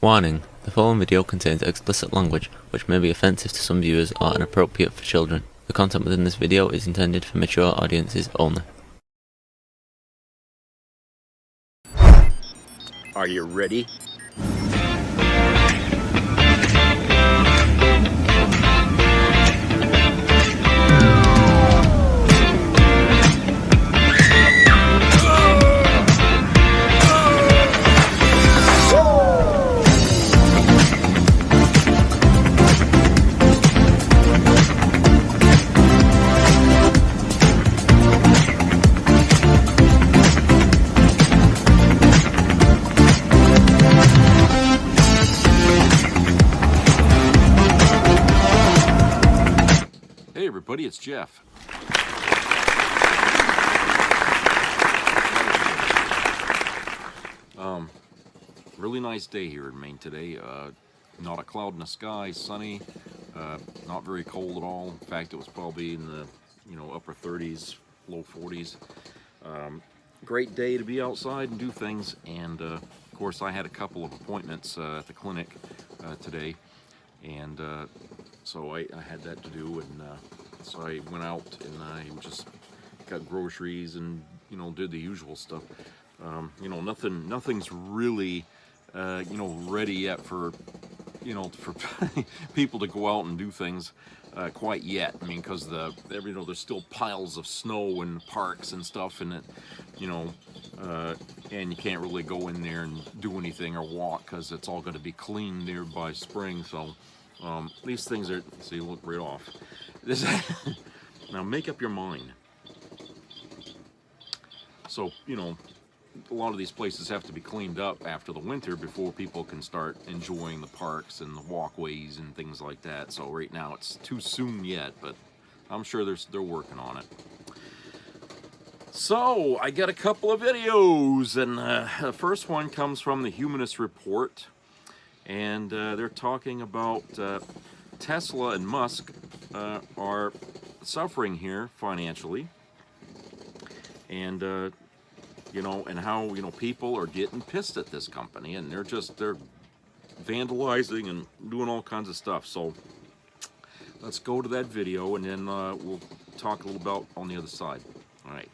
Warning: the following video contains explicit language, which may be offensive to some viewers or inappropriate for children. The content within this video is intended for mature audiences only. Are you ready? Hey everybody, it's Jeff. Really nice day here in Maine today. Not a cloud in the sky, sunny, not very cold at all. In fact, it was probably in the upper 30s, low 40s. Great day to be outside and do things. And of course, I had a couple of appointments at the clinic today, and so I had that to do, and so I went out and I just got groceries and did the usual stuff. Nothing's really ready yet for for people to go out and do things quite yet. I mean, because there's still piles of snow in parks and stuff, and and you can't really go in there and do anything or walk because it's all going to be clean there by spring. So these things are, see, look right off. This now make up your mind. So a lot of these places have to be cleaned up after the winter before people can start enjoying the parks and the walkways and things like that. So right now it's too soon yet, but I'm sure they're working on it. So I got a couple of videos, and the first one comes from the Humanist Report, and they're talking about Tesla and Musk are suffering here financially, and and how people are getting pissed at this company, and they're vandalizing and doing all kinds of stuff. So let's go to that video, and then we'll talk a little about on the other side. All right.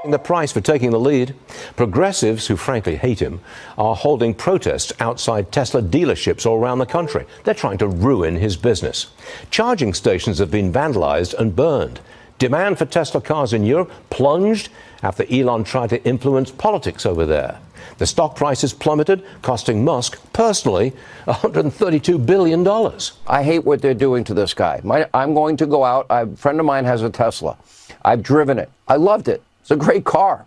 The price for taking the lead. Progressives, who frankly hate him, are holding protests outside Tesla dealerships all around the country. They're trying to ruin his business. Charging stations have been vandalized and burned. Demand for Tesla cars in Europe plunged after Elon tried to influence politics over there. The stock prices plummeted, costing Musk personally $132 billion. I hate what they're doing to this guy. I'm going to go out. A friend of mine has a Tesla. I've driven it. I loved it. It's a great car.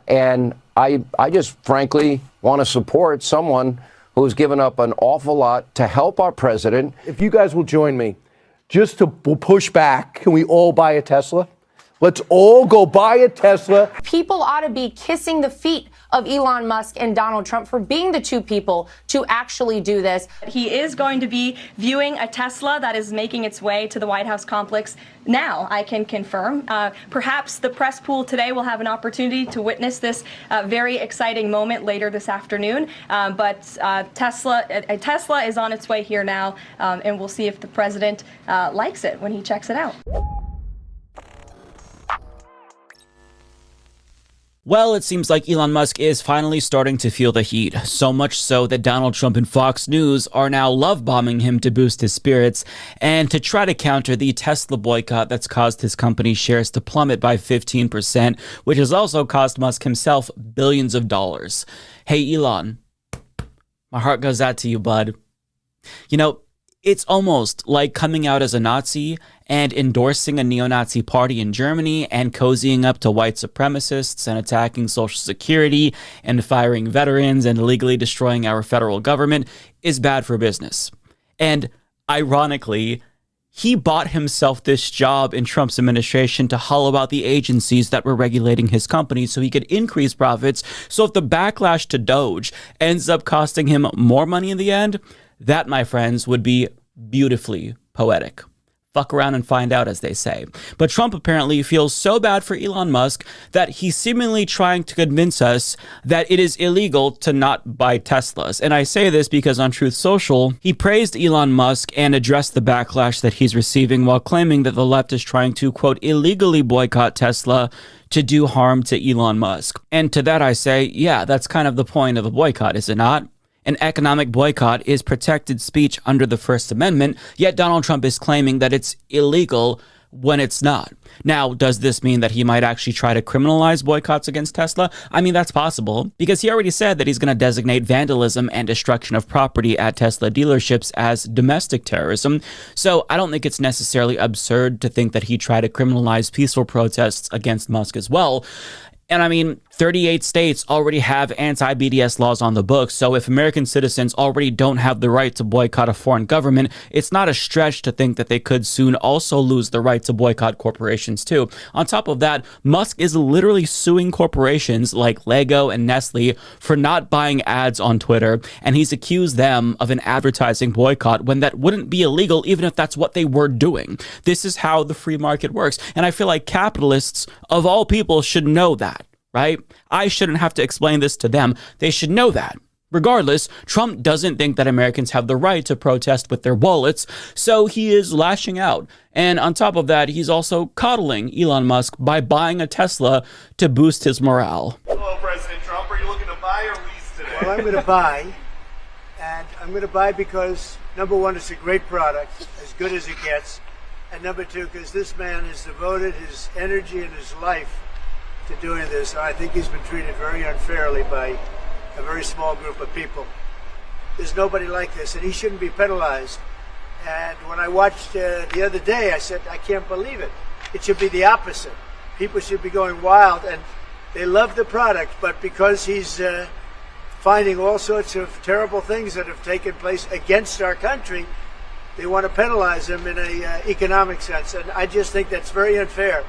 And I just frankly want to support someone who's given up an awful lot to help our president. If you guys will join me, just to push back, can we all buy a Tesla? Let's all go buy a Tesla. People ought to be kissing the feet of Elon Musk and Donald Trump for being the two people to actually do this. He is going to be viewing a Tesla that is making its way to the White House complex now, I can confirm. Perhaps the press pool today will have an opportunity to witness this very exciting moment later this afternoon. But Tesla is on its way here now, and we'll see if the president likes it when he checks it out. Well, it seems like Elon Musk is finally starting to feel the heat, so much so that Donald Trump and Fox News are now love-bombing him to boost his spirits and to try to counter the Tesla boycott that's caused his company's shares to plummet by 15%, which has also cost Musk himself billions of dollars. Hey, Elon, my heart goes out to you, bud. It's almost like coming out as a Nazi and endorsing a neo-Nazi party in Germany and cozying up to white supremacists and attacking Social Security and firing veterans and illegally destroying our federal government is bad for business. And ironically, he bought himself this job in Trump's administration to hollow out the agencies that were regulating his company so he could increase profits. So if the backlash to Doge ends up costing him more money in the end, that, my friends, would be beautifully poetic. fuck around and find out, as they say. But Trump apparently feels so bad for Elon Musk that he's seemingly trying to convince us that it is illegal to not buy Teslas. And I say this because on Truth Social, he praised Elon Musk and addressed the backlash that he's receiving while claiming that the left is trying to, quote, illegally boycott Tesla to do harm to Elon Musk. And to that I say, yeah, that's kind of the point of a boycott, is it not? An economic boycott is protected speech under the First Amendment, yet Donald Trump is claiming that it's illegal when it's not. Now, does this mean that he might actually try to criminalize boycotts against Tesla? I mean, that's possible, because he already said that he's going to designate vandalism and destruction of property at Tesla dealerships as domestic terrorism. So I don't think it's necessarily absurd to think that he'd try to criminalize peaceful protests against Musk as well. And I mean, 38 states already have anti-BDS laws on the books, so if American citizens already don't have the right to boycott a foreign government, it's not a stretch to think that they could soon also lose the right to boycott corporations too. On top of that, Musk is literally suing corporations like Lego and Nestle for not buying ads on Twitter, and he's accused them of an advertising boycott when that wouldn't be illegal even if that's what they were doing. This is how the free market works, and I feel like capitalists, of all people, should know that. Right? I shouldn't have to explain this to them. They should know that. Regardless, Trump doesn't think that Americans have the right to protest with their wallets, so he is lashing out. And on top of that, he's also coddling Elon Musk by buying a Tesla to boost his morale. Hello, President Trump. Are you looking to buy or lease today? Well, I'm going to buy, and I'm going to buy because, number one, it's a great product, as good as it gets, and number two, because this man has devoted his energy and his life to doing this. I think he's been treated very unfairly by a very small group of people. There's nobody like this, and he shouldn't be penalized. And when I watched the other day, I said, I can't believe it. It should be the opposite. People should be going wild, and they love the product, but because he's finding all sorts of terrible things that have taken place against our country, they want to penalize him in an economic sense. And I just think that's very unfair.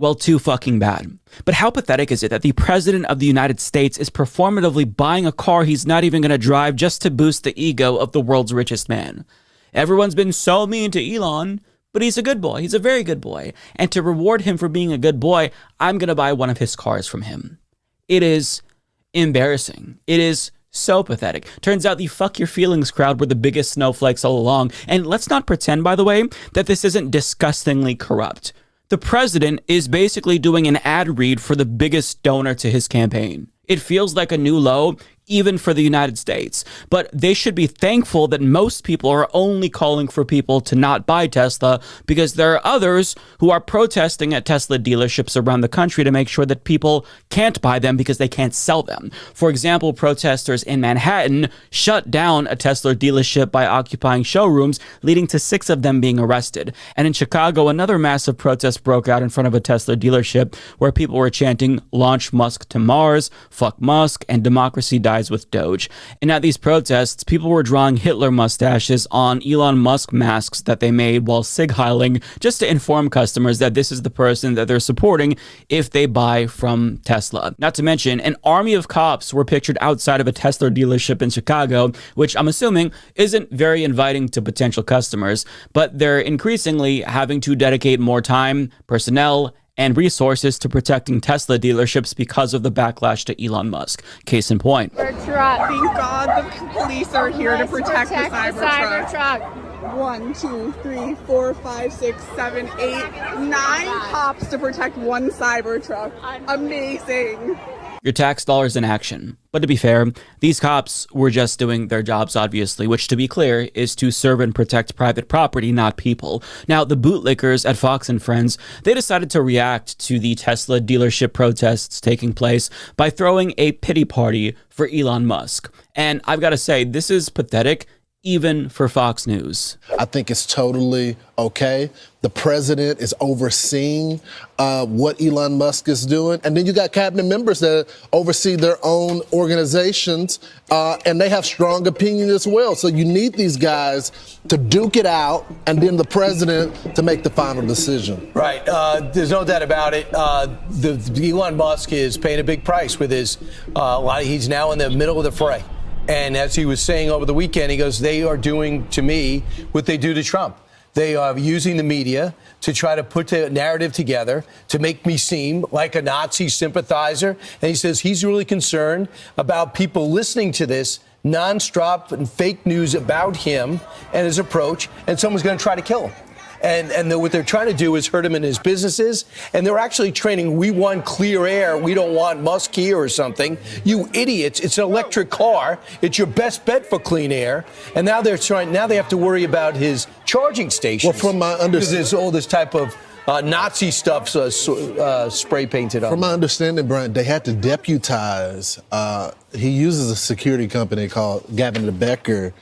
Well, too fucking bad. But how pathetic is it that the president of the United States is performatively buying a car he's not even going to drive just to boost the ego of the world's richest man? Everyone's been so mean to Elon, but he's a good boy. He's a very good boy. And to reward him for being a good boy, I'm going to buy one of his cars from him. It is embarrassing. It is so pathetic. Turns out the fuck your feelings crowd were the biggest snowflakes all along. And let's not pretend, by the way, that this isn't disgustingly corrupt. The president is basically doing an ad read for the biggest donor to his campaign. It feels like a new low, even for the United States. But they should be thankful that most people are only calling for people to not buy Tesla, because there are others who are protesting at Tesla dealerships around the country to make sure that people can't buy them because they can't sell them. For example, protesters in Manhattan shut down a Tesla dealership by occupying showrooms, leading to 6 of them being arrested. And in Chicago, another massive protest broke out in front of a Tesla dealership where people were chanting, "Launch Musk to Mars," "Fuck Musk," and "Democracy dies with Doge." And at these protests, people were drawing Hitler mustaches on Elon Musk masks that they made while sig-heiling, just to inform customers that this is the person that they're supporting if they buy from Tesla. Not to mention, an army of cops were pictured outside of a Tesla dealership in Chicago, which I'm assuming isn't very inviting to potential customers, but they're increasingly having to dedicate more time, personnel, and resources to protecting Tesla dealerships because of the backlash to Elon Musk. Case in point. Thank God the police are here to protect the Cybertruck. 1, 2, 3, 4, 5, 6, 7, 8, 9 cops to protect one Cybertruck. Amazing. Your tax dollars in action. But to be fair, these cops were just doing their jobs, obviously, which, to be clear, is to serve and protect private property, not people. Now, the bootlickers at Fox and Friends, they decided to react to the Tesla dealership protests taking place by throwing a pity party for Elon Musk. And I've got to say, this is pathetic, even for Fox News. I think it's totally okay. The president is overseeing what Elon Musk is doing. And then you got cabinet members that oversee their own organizations, and they have strong opinion as well. So you need these guys to duke it out, and then the president to make the final decision. Right. There's no doubt about it. Elon Musk is paying a big price with his, he's now in the middle of the fray. And as he was saying over the weekend, he goes, they are doing to me what they do to Trump. They are using the media to try to put the narrative together to make me seem like a Nazi sympathizer. And he says he's really concerned about people listening to this nonstop and fake news about him and his approach, and someone's going to try to kill him. And what they're trying to do is hurt him in his businesses. And they're actually training, we want clear air. We don't want Musk here or something. You idiots. It's an electric car. It's your best bet for clean air. And now they have to worry about his charging stations. Well, from my understanding, there's all this type of Nazi stuff spray painted on. From my understanding, Brian, they had to deputize. He uses a security company called Gavin de Becker,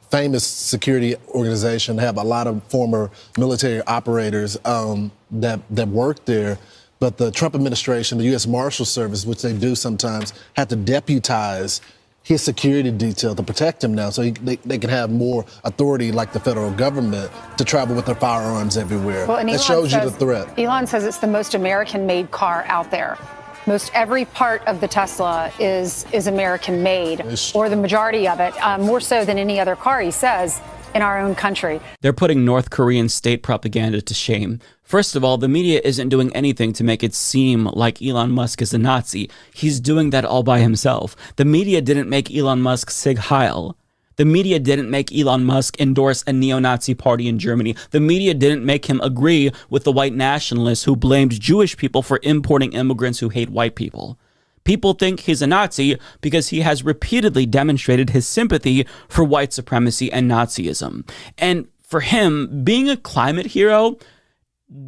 famous security organization, have a lot of former military operators that work there. But the Trump administration, the U.S. Marshal Service, which they do sometimes, had to deputize his security detail to protect him now, so they can have more authority, like the federal government, to travel with their firearms everywhere. Well, and that shows you the threat. Elon says it's the most American-made car out there. Most every part of the Tesla is American-made, or the majority of it, more so than any other car, he says, in our own country. They're putting North Korean state propaganda to shame. First of all, the media isn't doing anything to make it seem like Elon Musk is a Nazi. He's doing that all by himself. The media didn't make Elon Musk Sig Heil. The media didn't make Elon Musk endorse a neo-Nazi party in Germany. The media didn't make him agree with the white nationalists who blamed Jewish people for importing immigrants who hate white people. People think he's a Nazi because he has repeatedly demonstrated his sympathy for white supremacy and Nazism. And for him, being a climate hero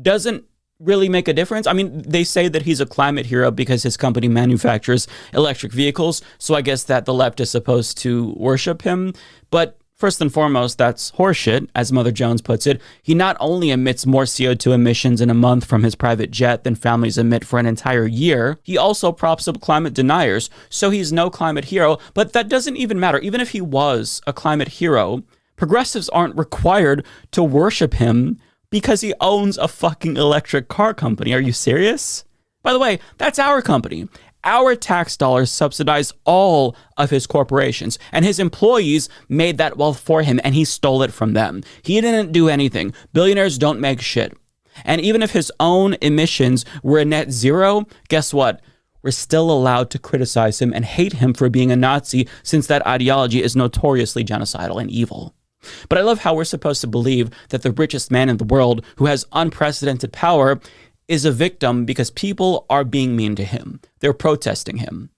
doesn't really make a difference. I mean, they say that he's a climate hero because his company manufactures electric vehicles, so I guess that the left is supposed to worship him. But first and foremost, that's horseshit, as Mother Jones puts it. He not only emits more CO2 emissions in a month from his private jet than families emit for an entire year, he also props up climate deniers, so he's no climate hero. But that doesn't even matter. Even if he was a climate hero, progressives aren't required to worship him because he owns a fucking electric car company. Are you serious? By the way, that's our company. Our tax dollars subsidize all of his corporations, and his employees made that wealth for him, and he stole it from them. He didn't do anything. Billionaires don't make shit. And even if his own emissions were a net zero, guess what? We're still allowed to criticize him and hate him for being a Nazi, since that ideology is notoriously genocidal and evil. But I love how we're supposed to believe that the richest man in the world, who has unprecedented power, is a victim because people are being mean to him. They're protesting him.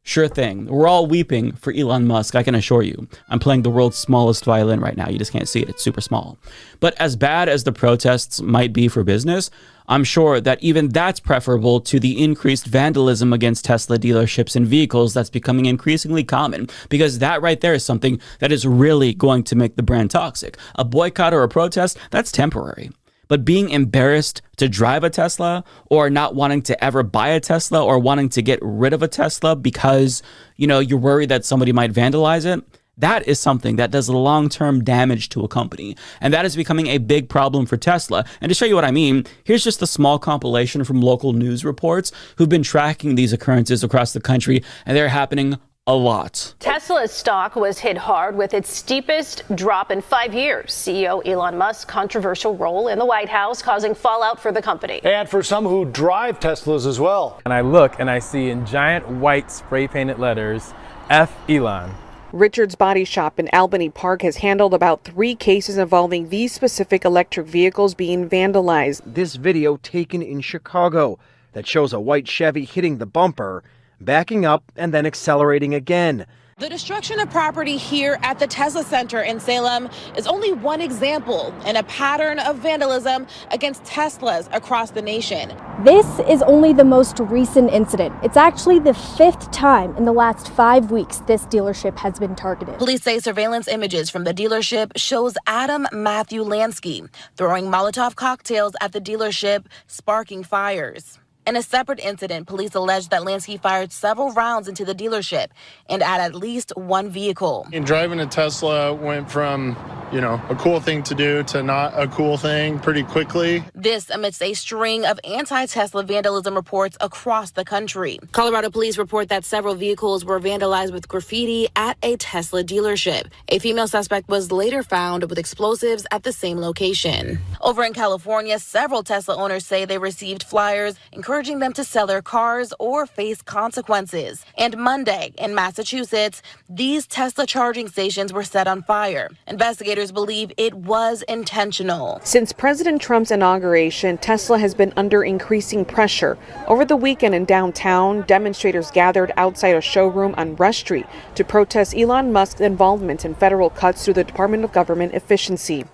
Sure thing. We're all weeping for Elon Musk, I can assure you. I'm playing the world's smallest violin right now. You just can't see it. It's super small. But as bad as the protests might be for business, I'm sure that even that's preferable to the increased vandalism against Tesla dealerships and vehicles that's becoming increasingly common, because that right there is something that is really going to make the brand toxic. A boycott or a protest, that's temporary. But being embarrassed to drive a Tesla, or not wanting to ever buy a Tesla, or wanting to get rid of a Tesla because, you're worried that somebody might vandalize it, that is something that does long-term damage to a company. And that is becoming a big problem for Tesla. And to show you what I mean, here's just a small compilation from local news reports who've been tracking these occurrences across the country, and they're happening a lot. Tesla's stock was hit hard with its steepest drop in 5 years. CEO Elon Musk's controversial role in the White House causing fallout for the company. And for some who drive Teslas as well. And I look and I see in giant white spray painted letters, F Elon. Richard's Body Shop in Albany Park has handled about 3 cases involving these specific electric vehicles being vandalized. This video taken in Chicago that shows a white Chevy hitting the bumper, backing up and then accelerating again. The destruction of property here at the Tesla Center in Salem is only one example in a pattern of vandalism against Teslas across the nation. This is only the most recent incident. It's actually the 5th time in the last 5 weeks this dealership has been targeted. Police say surveillance images from the dealership shows Adam Matthew Lansky throwing Molotov cocktails at the dealership, sparking fires. In a separate incident, police alleged that Lansky fired several rounds into the dealership and at least one vehicle. And driving a Tesla went from you know, a cool thing to do to not a cool thing pretty quickly. This amidst a string of anti-Tesla vandalism reports across the country. Colorado police report that several vehicles were vandalized with graffiti at a Tesla dealership. A female suspect was later found with explosives at the same location. Over in California, several Tesla owners say they received flyers encouraging them to sell their cars or face consequences. And Monday in Massachusetts, these Tesla charging stations were set on fire. Investigators believe it was intentional. Since President Trump's inauguration, Tesla has been under increasing pressure. Over the weekend in downtown, demonstrators gathered outside a showroom on Rush Street to protest Elon Musk's involvement in federal cuts through the Department of Government Efficiency.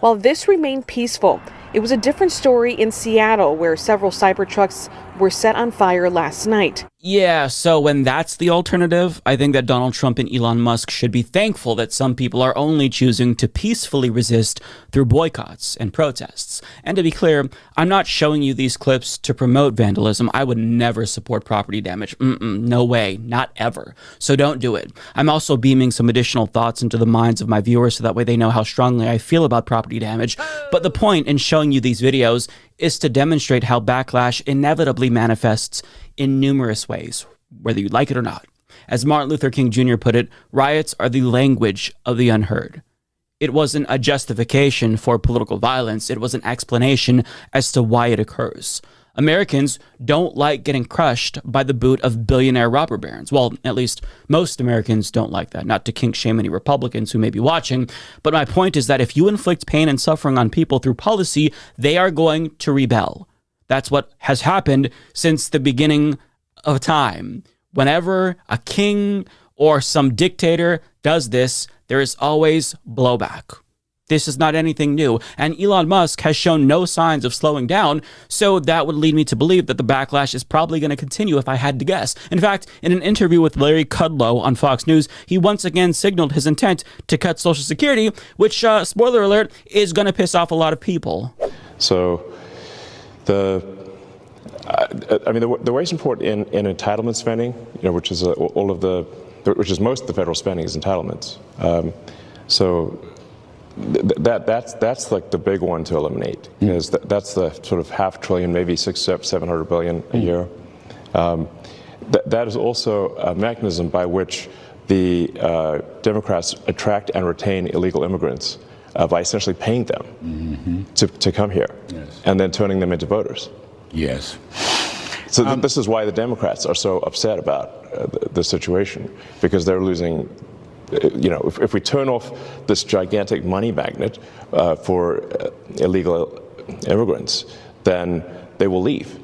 While this remained peaceful, it was a different story in Seattle, where several Cybertrucks were set on fire last night. Yeah, so when that's the alternative, I think that Donald Trump and Elon Musk should be thankful that some people are only choosing to peacefully resist through boycotts and protests. And to be clear, I'm not showing you these clips to promote vandalism. I would never support property damage. No way, not ever. So don't do it. I'm also beaming some additional thoughts into the minds of my viewers so that way they know how strongly I feel about property damage. But the point in showing you these videos is to demonstrate how backlash inevitably manifests in numerous ways, whether you like it or not. As Martin Luther King Jr. put it, riots are the language of the unheard. It wasn't a justification for political violence. It was an explanation as to why it occurs. Americans don't like getting crushed by the boot of billionaire robber barons. Well, at least most Americans don't like that. Not to kink shame any Republicans who may be watching, but my point is that if you inflict pain and suffering on people through policy, they are going to rebel. That's what has happened since the beginning of time. Whenever a king or some dictator does this, there is always blowback. This is not anything new, and Elon Musk has shown no signs of slowing down, so that would lead me to believe that the backlash is probably going to continue if I had to guess. In fact, in an interview with Larry Kudlow on Fox News, he once again signaled his intent to cut Social Security, which, spoiler alert, is going to piss off a lot of people. So the way support in entitlement spending, which is which is most of the federal spending is entitlements. That's like the big one to eliminate, because that's the sort of $500 billion, maybe $700 billion a year. That is also a mechanism by which the Democrats attract and retain illegal immigrants by essentially paying them to come here, and then turning them into voters. Yes. So this is why the Democrats are so upset about the situation, because they're losing. If we turn off this gigantic money magnet for illegal immigrants, then they will leave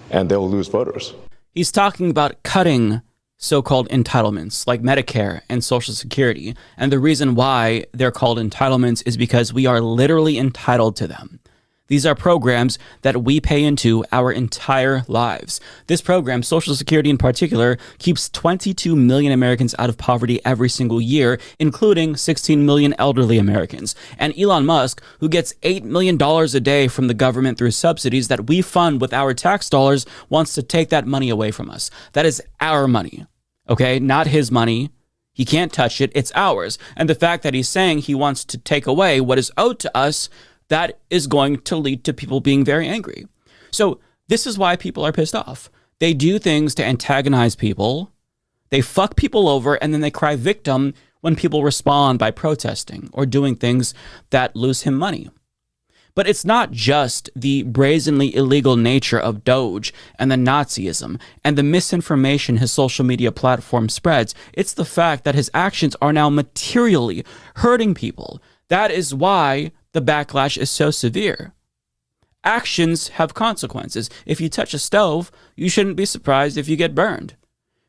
and they'll lose voters. He's talking about cutting so-called entitlements like Medicare and Social Security. And the reason why they're called entitlements is because we are literally entitled to them. These are programs that we pay into our entire lives. This program, Social Security in particular, keeps 22 million Americans out of poverty every single year, including 16 million elderly Americans. And Elon Musk, who gets $8 million a day from the government through subsidies that we fund with our tax dollars, wants to take that money away from us. That is our money, okay? Not his money. He can't touch it. It's ours. And the fact that he's saying he wants to take away what is owed to us, that is going to lead to people being very angry. So this is why people are pissed off. They do things to antagonize people. They fuck people over, and then they cry victim when people respond by protesting or doing things that lose him money. But it's not just the brazenly illegal nature of Doge and the Nazism and the misinformation his social media platform spreads. It's the fact that his actions are now materially hurting people. That is why the backlash is so severe. Actions have consequences. If you touch a stove, you shouldn't be surprised if you get burned.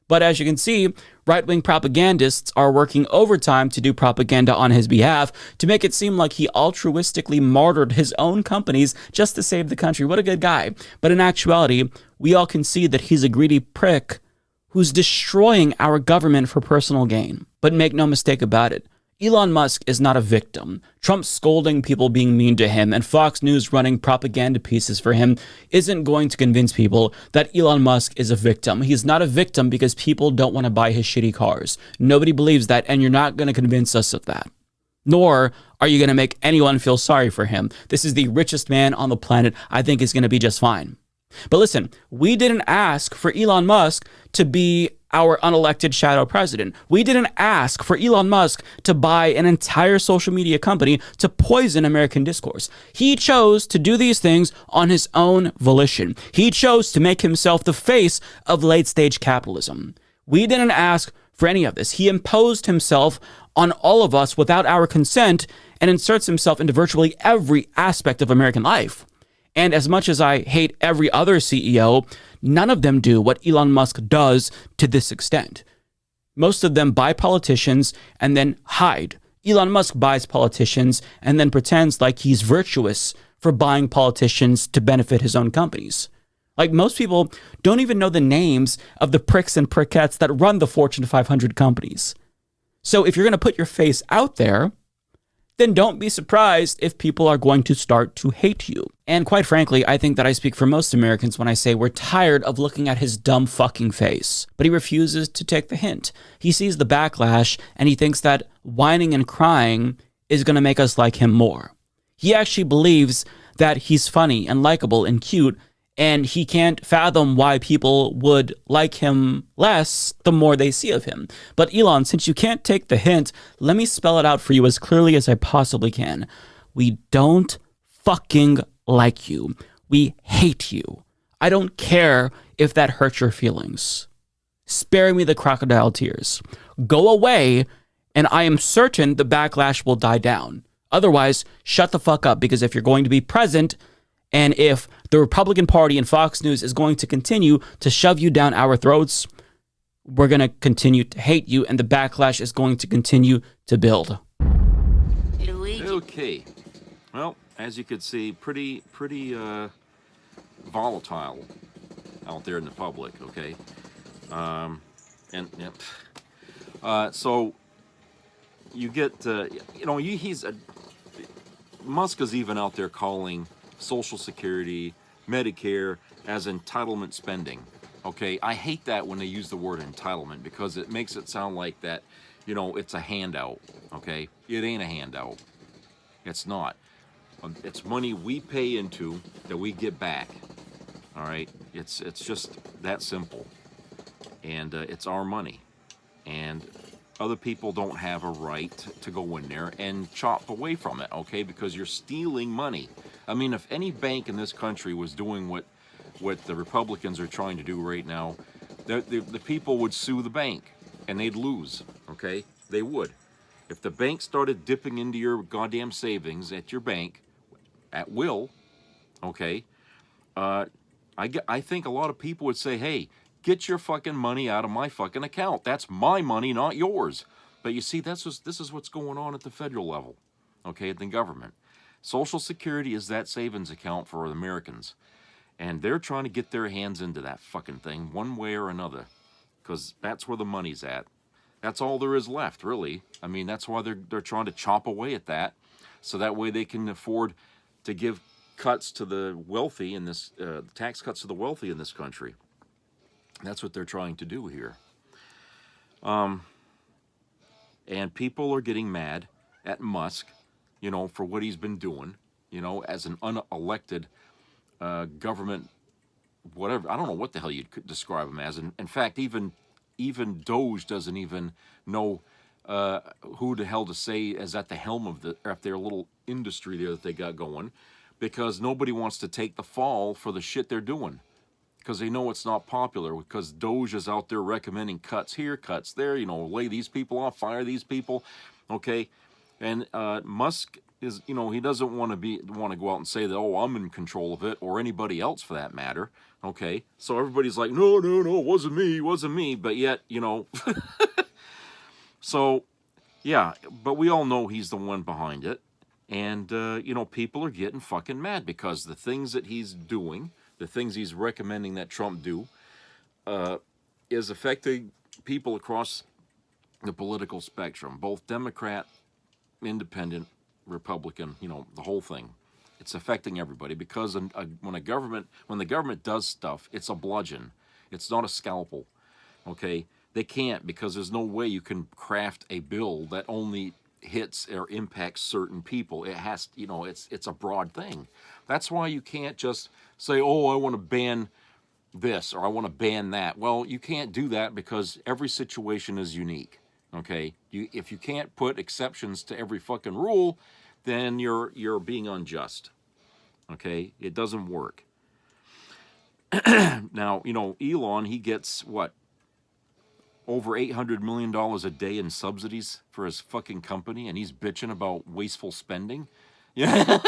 But as you can see, right-wing propagandists are working overtime to do propaganda on his behalf to make it seem like he altruistically martyred his own companies just to save the country. What a good guy. But in actuality, we all can see that he's a greedy prick who's destroying our government for personal gain. But make no mistake about it, Elon Musk is not a victim. Trump scolding people being mean to him and Fox News running propaganda pieces for him isn't going to convince people that Elon Musk is a victim. He's not a victim because people don't want to buy his shitty cars. Nobody believes that, and you're not going to convince us of that. Nor are you going to make anyone feel sorry for him. This is the richest man on the planet. I think is going to be just fine. But listen, we didn't ask for Elon Musk to be our unelected shadow president. We didn't ask for Elon Musk to buy an entire social media company to poison American discourse. He chose to do these things on his own volition. He chose to make himself the face of late-stage capitalism. We didn't ask for any of this. He imposed himself on all of us without our consent and inserts himself into virtually every aspect of American life. And as much as I hate every other CEO, none of them do what Elon Musk does to this extent. Most of them buy politicians and then hide. Elon Musk buys politicians and then pretends like he's virtuous for buying politicians to benefit his own companies. Like, most people don't even know the names of the pricks and prickettes that run the Fortune 500 companies. So if you're going to put your face out there, then don't be surprised if people are going to start to hate you. And quite frankly, I think that I speak for most Americans when I say we're tired of looking at his dumb fucking face. But he refuses to take the hint. He sees the backlash and he thinks that whining and crying is going to make us like him more. He actually believes that he's funny and likable and cute, and he can't fathom why people would like him less the more they see of him. But Elon, since you can't take the hint, let me spell it out for you as clearly as I possibly can. We don't fucking like you. We hate you. I don't care if that hurts your feelings. Spare me the crocodile tears. Go away, and I am certain the backlash will die down. Otherwise, shut the fuck up, because if you're going to be present, and if the Republican Party and Fox News is going to continue to shove you down our throats, we're going to continue to hate you, and the backlash is going to continue to build. Okay. Well, as you could see, pretty volatile out there in the public, okay? So you get, Musk is even out there calling Social Security, Medicare as entitlement spending. Okay, I hate that when they use the word entitlement, because it makes it sound like that, it's a handout. Okay, it ain't a handout. It's not. It's money we pay into that we get back. All right, it's just that simple, and it's our money, and other people don't have a right to go in there and chop away from it, okay? Because you're stealing money. I mean, if any bank in this country was doing what the Republicans are trying to do right now, the people would sue the bank, and they'd lose, okay? They would. If the bank started dipping into your goddamn savings at your bank at will, okay, I think a lot of people would say, hey, get your fucking money out of my fucking account. That's my money, not yours. But you see, this is what's going on at the federal level, okay, at the government. Social Security is that savings account for Americans. And they're trying to get their hands into that fucking thing one way or another, because that's where the money's at. That's all there is left, really. I mean, that's why they're trying to chop away at that, so that way they can afford to give cuts to the wealthy in this, tax cuts to the wealthy in this country. That's what they're trying to do here. And people are getting mad at Musk, for what he's been doing, as an unelected government, whatever. I don't know what the hell you'd describe him as. In fact, even Doge doesn't even know who the hell to say is at the helm of their little industry there that they got going, because nobody wants to take the fall for the shit they're doing, because they know it's not popular, because Doge is out there recommending cuts here, cuts there, lay these people off, fire these people, okay? And Musk is, he doesn't want to go out and say that, oh, I'm in control of it, or anybody else for that matter, okay? So everybody's like, no, it wasn't me, but yet, so, yeah, but we all know he's the one behind it, and, people are getting fucking mad, because the things that he's doing, the things he's recommending that Trump do, is affecting people across the political spectrum, both Democrat, Independent, Republican, the whole thing. It's affecting everybody, because when the government does stuff, it's a bludgeon. It's not a scalpel, okay? They can't, because there's no way you can craft a bill that only hits or impacts certain people. It has, you know, it's a broad thing. That's why you can't just say, oh, I want to ban this or I want to ban that. Well, you can't do that because every situation is unique. Okay, if you can't put exceptions to every fucking rule, then you're being unjust. Okay, it doesn't work. Now, you know, Elon, he gets what, over $800 million a day in subsidies for his fucking company, and he's bitching about wasteful spending. Yeah.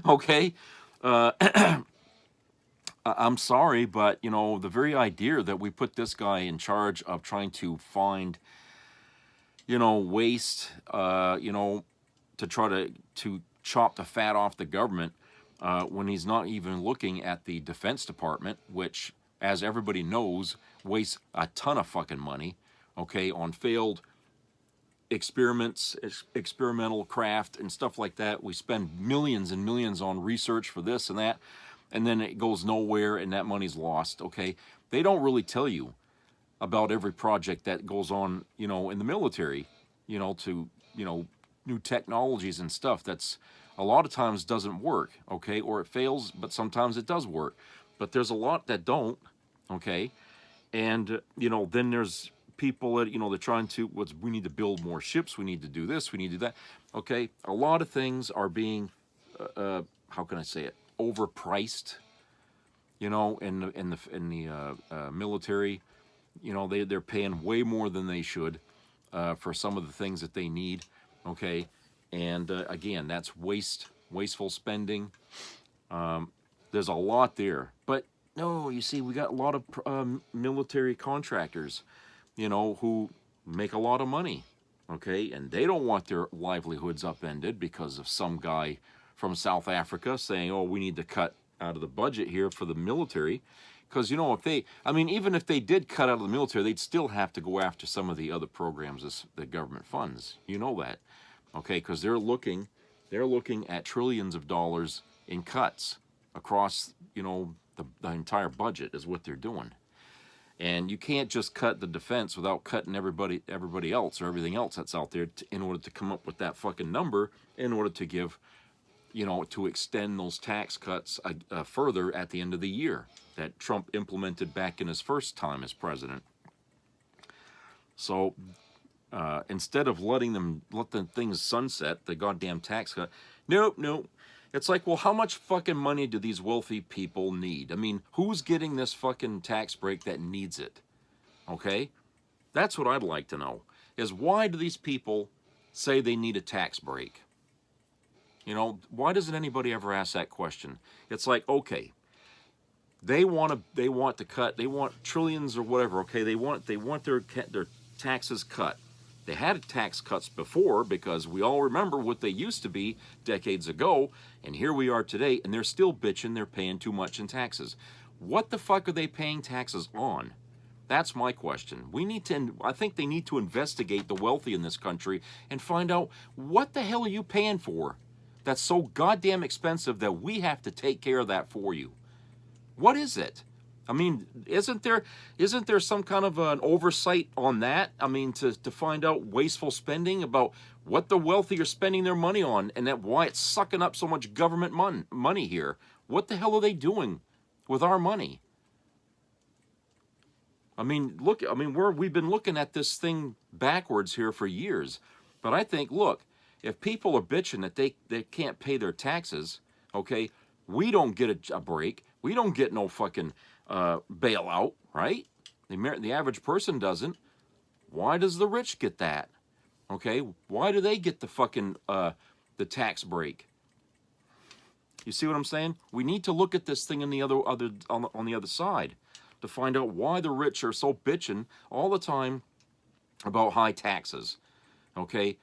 Okay. I'm sorry, but, you know, the very idea that we put this guy in charge of trying to find, you know, waste, you know, to try to chop the fat off the government, when he's not even looking at the Defense Department, which, as everybody knows, wastes a ton of fucking money, okay, on failed experiments, experimental craft and stuff like that. We spend millions and millions on research for this and that, and then it goes nowhere and that money's lost, okay? They don't really tell you about every project that goes on, you know, in the military, you know, to, you know, new technologies and stuff that's a lot of times doesn't work, okay? Or it fails, but sometimes it does work. But there's a lot that don't, okay? And, you know, then there's people that, you know, they're trying to, we need to build more ships, we need to do this, we need to do that. Okay, a lot of things are being, how can I say it, overpriced, you know, in the military. You know, they're paying way more than they should for some of the things that they need, okay? And again, that's wasteful spending. There's a lot there. But no, you see, we got a lot of military contractors, you know, who make a lot of money, okay? And they don't want their livelihoods upended because of some guy from South Africa saying, oh, we need to cut out of the budget here for the military. Because, you know, if they, I mean, even if they did cut out of the military, they'd still have to go after some of the other programs that government funds. You know that, okay? Because they're looking at trillions of dollars in cuts across, you know, the entire budget is what they're doing. And you can't just cut the defense without cutting everybody else or everything else that's out there in order to come up with that fucking number, in order to give, you know, to extend those tax cuts further at the end of the year that Trump implemented back in his first time as president. So instead of let the things sunset, the goddamn tax cut, nope. It's like, well, how much fucking money do these wealthy people need? I mean, who's getting this fucking tax break that needs it? Okay? That's what I'd like to know, is why do these people say they need a tax break? You know, why doesn't anybody ever ask that question? It's like, okay, they want to cut, they want trillions or whatever, okay? They want their taxes cut. They had tax cuts before because we all remember what they used to be decades ago, and here we are today, and they're still bitching they're paying too much in taxes. What the fuck are they paying taxes on? That's my question. I think they need to investigate the wealthy in this country and find out, what the hell are you paying for that's so goddamn expensive that we have to take care of that for you? What is it? I mean, isn't there some kind of an oversight on that? I mean, to find out wasteful spending, about what the wealthy are spending their money on, and that why it's sucking up so much government money here. What the hell are they doing with our money? I mean, we've been looking at this thing backwards here for years. But I think, look, if people are bitching that they can't pay their taxes, okay, we don't get a break. We don't get no fucking bailout, right? The average person doesn't. Why does the rich get that? Okay, why do they get the fucking the tax break? You see what I'm saying? We need to look at this thing on the other side to find out why the rich are so bitching all the time about high taxes. Okay,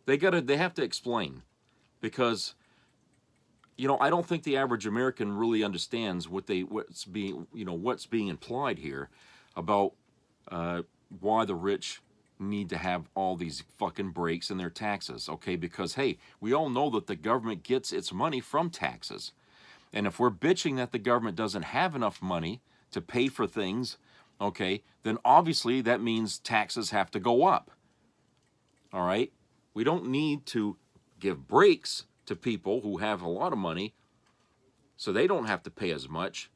they have to explain, because, you know, I don't think the average American really understands what's being implied here about why the rich need to have all these fucking breaks in their taxes, okay? Because, hey, we all know that the government gets its money from taxes. And if we're bitching that the government doesn't have enough money to pay for things, okay, then obviously that means taxes have to go up, all right? We don't need to give breaks to people who have a lot of money so they don't have to pay as much,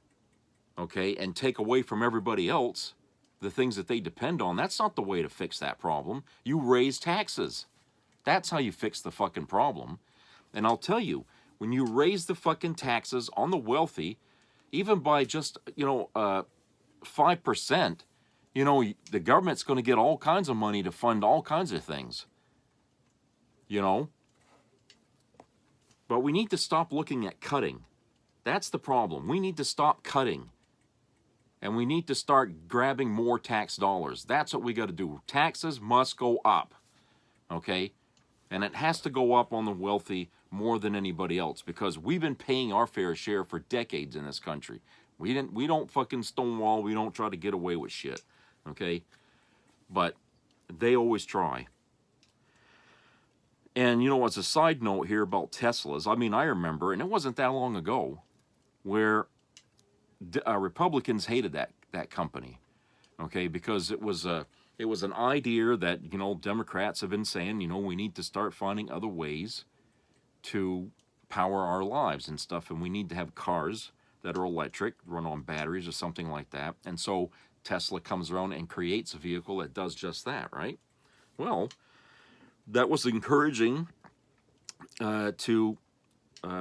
okay, and take away from everybody else the things that they depend on. That's not the way to fix that problem. You raise taxes. That's how you fix the fucking problem. And I'll tell you, when you raise the fucking taxes on the wealthy, even by just, 5%, the government's going to get all kinds of money to fund all kinds of things. But we need to stop looking at cutting. That's the problem. We need to stop cutting. And we need to start grabbing more tax dollars. That's what we got to do. Taxes must go up. Okay? And it has to go up on the wealthy more than anybody else, because we've been paying our fair share for decades in this country. We don't fucking stonewall. We don't try to get away with shit. Okay? But they always try. And, as a side note here about Teslas, I remember, and it wasn't that long ago, where Republicans hated that company, okay, because it was an idea that, Democrats have been saying, we need to start finding other ways to power our lives and stuff, and we need to have cars that are electric, run on batteries or something like that. And so Tesla comes around and creates a vehicle that does just that, right? Well, that was encouraging to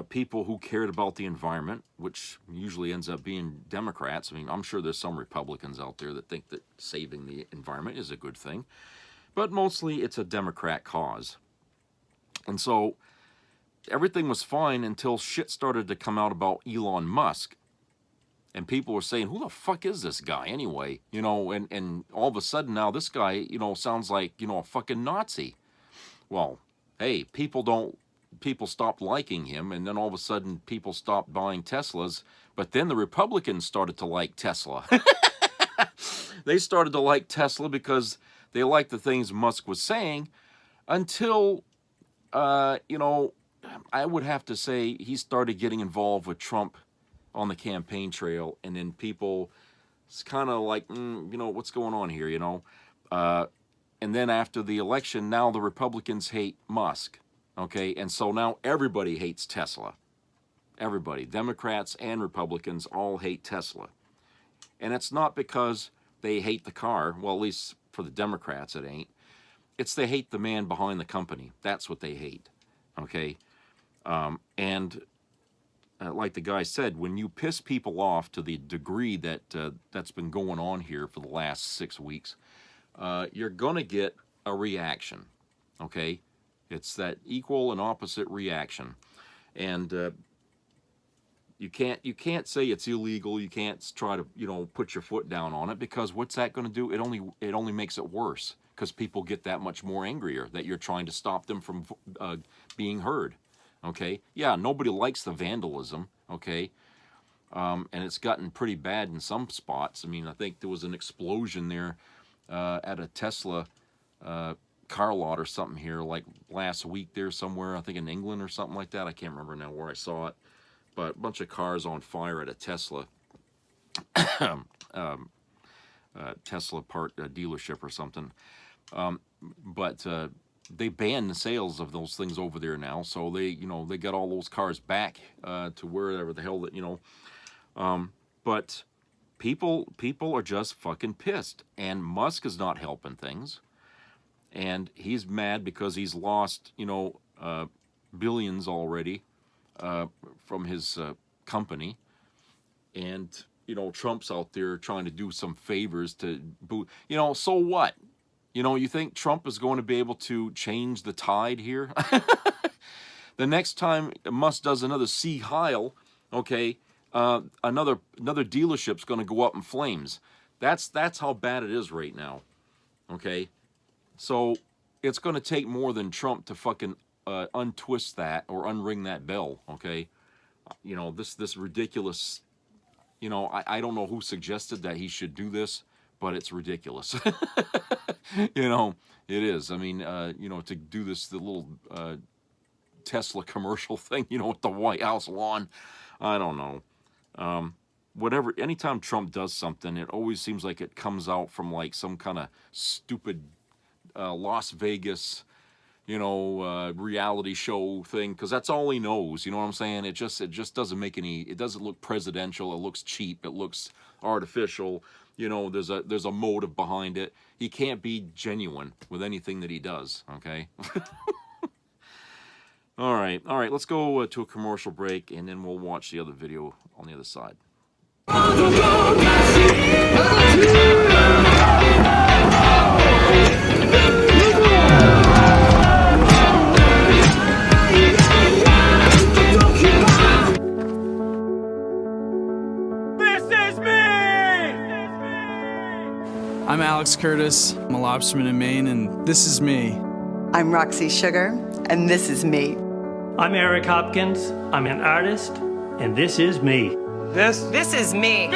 people who cared about the environment, which usually ends up being Democrats. I'm sure there's some Republicans out there that think that saving the environment is a good thing, but mostly it's a Democrat cause. And so everything was fine until shit started to come out about Elon Musk. And people were saying, who the fuck is this guy anyway? And all of a sudden now this guy, sounds like, a fucking Nazi. Well, hey, people stopped liking him, and then all of a sudden people stopped buying Teslas, but then the Republicans started to like Tesla. They started to like Tesla because they liked the things Musk was saying until, I would have to say he started getting involved with Trump on the campaign trail, and then people, it's kind of like, what's going on here, and then after the election, now the Republicans hate Musk. Okay, and so now everybody hates Tesla. Everybody, Democrats and Republicans, all hate Tesla. And it's not because they hate the car. Well, at least for the Democrats, it ain't. It's they hate the man behind the company. That's what they hate. Okay? Like the guy said, when you piss people off to the degree that that's been going on here for the last 6 weeks, you're going to get a reaction. Okay? It's that equal and opposite reaction, and you can't say it's illegal. You can't try to put your foot down on it, because what's that going to do? It only makes it worse, because people get that much more angrier that you're trying to stop them from being heard. Okay, yeah, nobody likes the vandalism. Okay, and it's gotten pretty bad in some spots. I think there was an explosion there at a Tesla car lot or something here like last week there somewhere, I think in England or something like that. I can't remember now where I saw it, but a bunch of cars on fire at a Tesla Tesla part dealership or something. But they banned the sales of those things over there now, so they got all those cars back to wherever the hell that but people are just fucking pissed, and Musk is not helping things. And he's mad because he's lost, billions already from his company. And, Trump's out there trying to do some favors to boot. So what? You think Trump is going to be able to change the tide here? The next time Musk does another Sea Heil, okay, another dealership's going to go up in flames. That's how bad it is right now, okay? So it's going to take more than Trump to fucking untwist that or unring that bell, okay? This ridiculous, I don't know who suggested that he should do this, but it's ridiculous. It is. To do this, the little Tesla commercial thing, at the White House lawn, I don't know. Whatever, anytime Trump does something, it always seems like it comes out from like some kind of stupid Las Vegas, reality show thing, because that's all he knows. You know what I'm saying? It just doesn't make it doesn't look presidential. It looks cheap. It looks artificial. There's a motive behind it. He can't be genuine with anything that he does. Okay. All right. Let's go to a commercial break, and then we'll watch the other video on the other side. I'm Alex Curtis. I'm a lobsterman in Maine, and this is me. I'm Roxy Sugar, and this is me. I'm Eric Hopkins. I'm an artist, and this is me. This is me.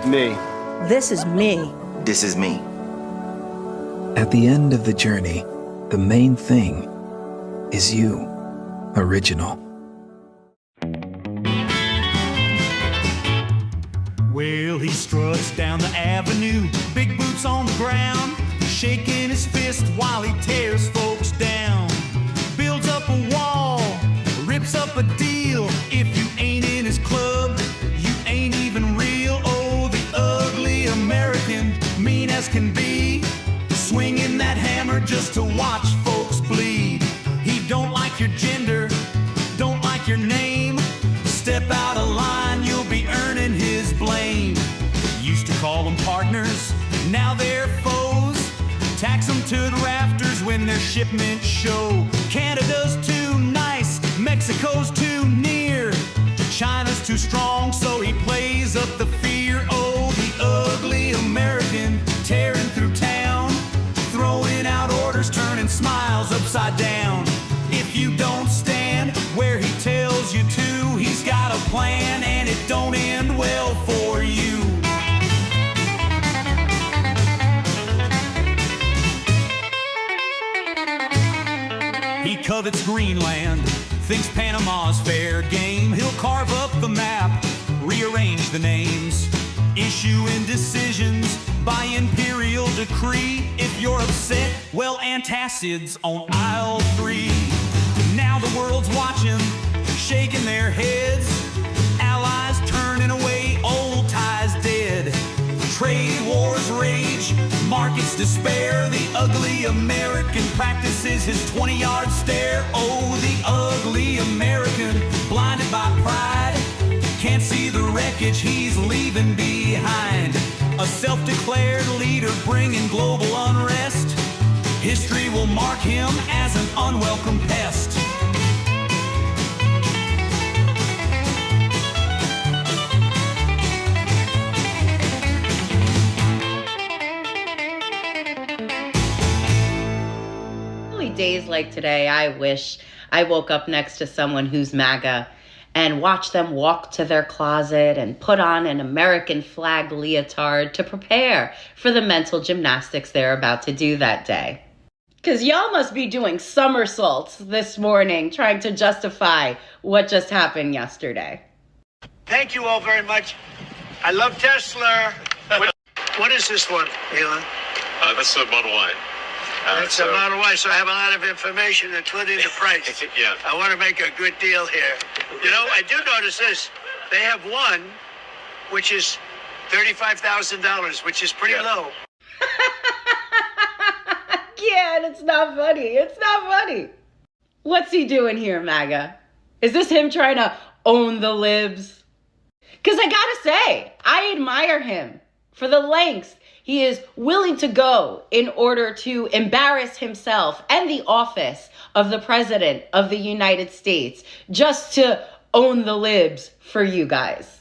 Me. This is me. This is me. At the end of the journey, the main thing is you, original. Well, he struts down the avenue, big boots on the ground, shaking his fist while he tears folks down. Builds up a wall, rips up a deal. If you ain't in his club, you ain't even real. Oh, the ugly American, mean as can be, swinging that hammer just to watch folks bleed. He don't like your gender, don't like your name. Step out of line, you'll be earning his blame. Used to call them partners, now they're foes. Tax them to the rafters when their shipments show. Canada's too nice, Mexico's too near. China's too strong, so he plays up the fear. Oh, the ugly American, tearing through town, throwing out orders, turning smiles upside down. If you don't stand where he tells you to, he's got a plan and it don't end well for you. He covets Greenland, thinks Panama's fair game. He'll carve up the map, rearrange the names, issuing decisions by imperial decree. If you're upset, well, antacids on aisle 3. Now the world's watching, shaking their heads. Allies turning away, old ties dead. Trade wars rage, markets despair. The ugly American practices his 20-yard stare. Oh, the ugly American, blinded by pride, can't see the wreckage he's leaving behind. A self-declared leader bringing global unrest. History will mark him as an unwelcome pest. Days like today, I wish I woke up next to someone who's MAGA and watched them walk to their closet and put on an American flag leotard to prepare for the mental gymnastics they're about to do that day. Because y'all must be doing somersaults this morning trying to justify what just happened yesterday. Thank you all very much. I love Tesla. What is this one, Elon? That's a Model Y. That's a Model Y, so I have a lot of information, including the price. Yeah. I want to make a good deal here. I do notice this. They have one, which is $35,000, which is pretty low. Yeah, and it's not funny. It's not funny. What's he doing here, MAGA? Is this him trying to own the libs? Because I gotta say, I admire him for the lengths he is willing to go in order to embarrass himself and the office of the President of the United States just to own the libs for you guys.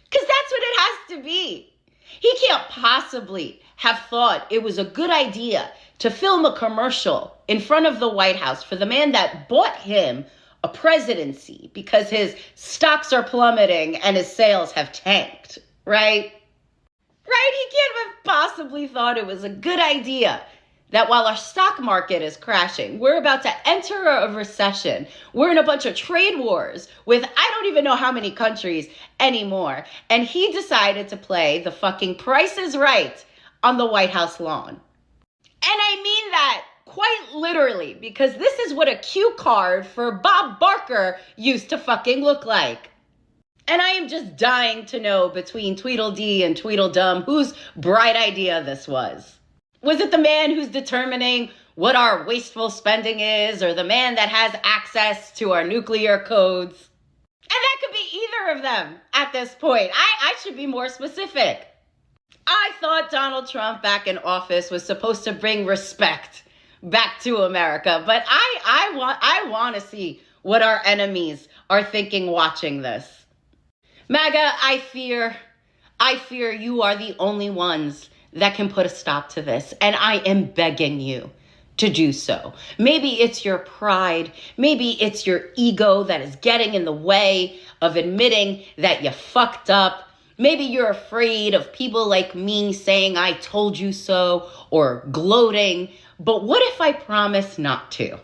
Because that's what it has to be. He can't possibly have thought it was a good idea to film a commercial in front of the White House for the man that bought him a presidency because his stocks are plummeting and his sales have tanked, right? Right? He can't have possibly thought it was a good idea that while our stock market is crashing, we're about to enter a recession. We're in a bunch of trade wars with I don't even know how many countries anymore. And he decided to play the fucking Price is Right on the White House lawn. And I mean that Quite literally, because this is what a cue card for Bob Barker used to fucking look like. And I am just dying to know between Tweedledee and Tweedledum whose bright idea this was. Was it the man who's determining what our wasteful spending is, or the man that has access to our nuclear codes? And that could be either of them at this point. I should be more specific. I thought Donald Trump back in office was supposed to bring respect back to America, but I want to see what our enemies are thinking watching this. MAGA, I fear you are the only ones that can put a stop to this, and I am begging you to do so. Maybe it's your pride, maybe it's your ego that is getting in the way of admitting that you fucked up. Maybe you're afraid of people like me saying I told you so or gloating, but what if I promise not to?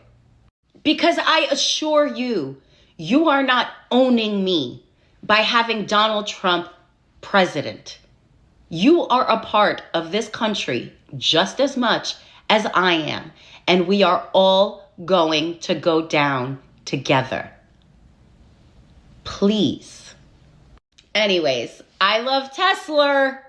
Because I assure you, you are not owning me by having Donald Trump president. You are a part of this country just as much as I am, and we are all going to go down together. Please. Anyways, I love Tesla.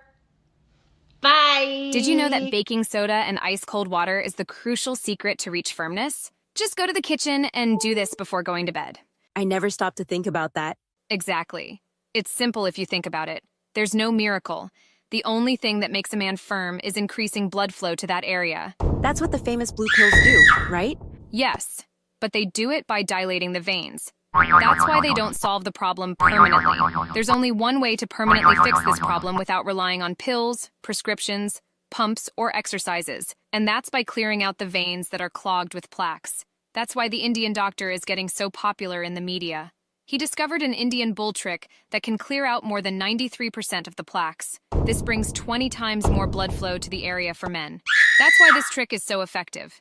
Bye. Did you know that baking soda and ice cold water is the crucial secret to reach firmness? Just go to the kitchen and do this before going to bed. I never stopped to think about that. Exactly. It's simple if you think about it. There's no miracle. The only thing that makes a man firm is increasing blood flow to that area. That's what the famous blue pills do, right? Yes, but they do it by dilating the veins. That's why they don't solve the problem permanently. There's only one way to permanently fix this problem without relying on pills, prescriptions, pumps, or exercises, and that's by clearing out the veins that are clogged with plaques. That's why the Indian doctor is getting so popular in the media. He discovered an Indian bull trick that can clear out more than 93% of the plaques. This brings 20 times more blood flow to the area for men. That's why this trick is so effective.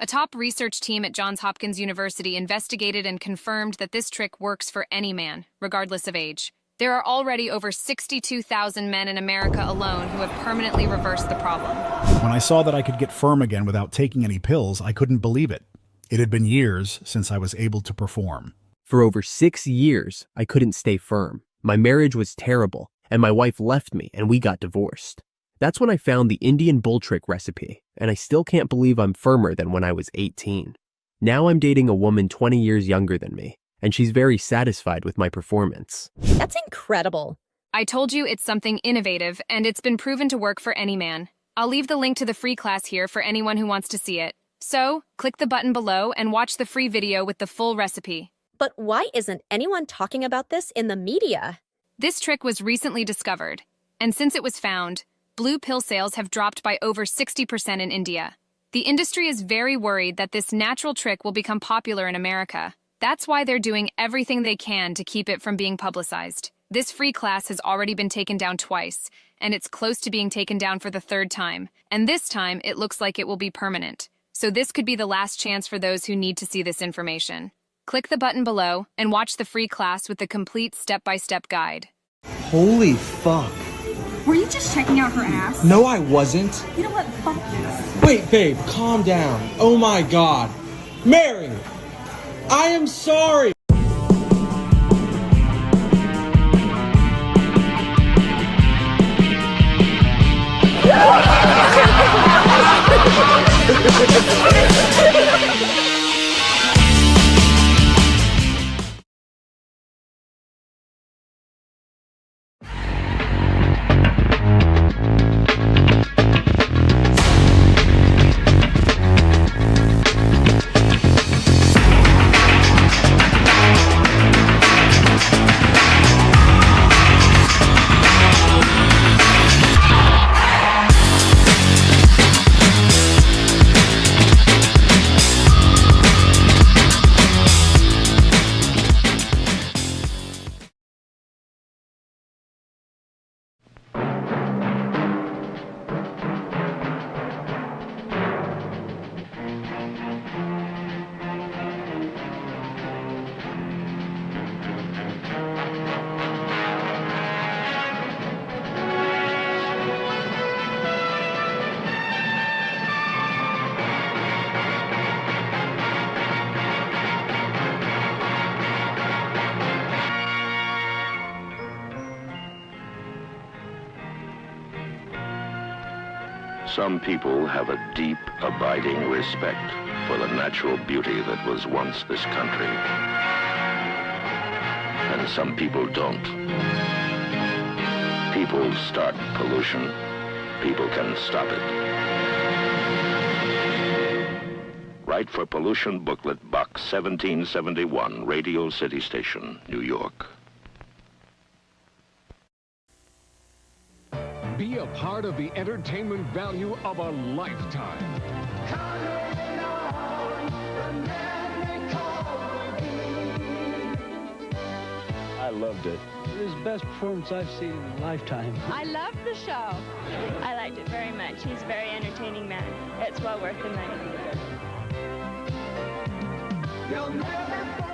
A top research team at Johns Hopkins University investigated and confirmed that this trick works for any man, regardless of age. There are already over 62,000 men in America alone who have permanently reversed the problem. When I saw that I could get firm again without taking any pills, I couldn't believe it. It had been years since I was able to perform. For over 6 years, I couldn't stay firm. My marriage was terrible, and my wife left me, and we got divorced. That's when I found the Indian bull trick recipe, and I still can't believe I'm firmer than when I was 18. Now I'm dating a woman 20 years younger than me, and she's very satisfied with my performance. That's incredible. I told you it's something innovative, and it's been proven to work for any man. I'll leave the link to the free class here for anyone who wants to see it. So, click the button below and watch the free video with the full recipe. But why isn't anyone talking about this in the media? This trick was recently discovered, and since it was found, blue pill sales have dropped by over 60% in India. The industry is very worried that this natural trick will become popular in America. That's why they're doing everything they can to keep it from being publicized. This free class has already been taken down twice, and it's close to being taken down for the 3rd time. And this time, it looks like it will be permanent. So this could be the last chance for those who need to see this information. Click the button below and watch the free class with the complete step-by-step guide. Holy fuck. Were you just checking out her ass? No, I wasn't. You know what? Fuck this. Wait, babe, calm down. Oh my god. Mary! I am sorry! Some people have a deep, abiding respect for the natural beauty that was once this country. And some people don't. People start pollution. People can stop it. Write for Pollution Booklet, Box 1771, Radio City Station, New York. Be a part of the entertainment value of a lifetime. I loved it. It was the best performance I've seen in a lifetime. I loved the show. I liked it very much. He's a very entertaining man. It's well worth the money.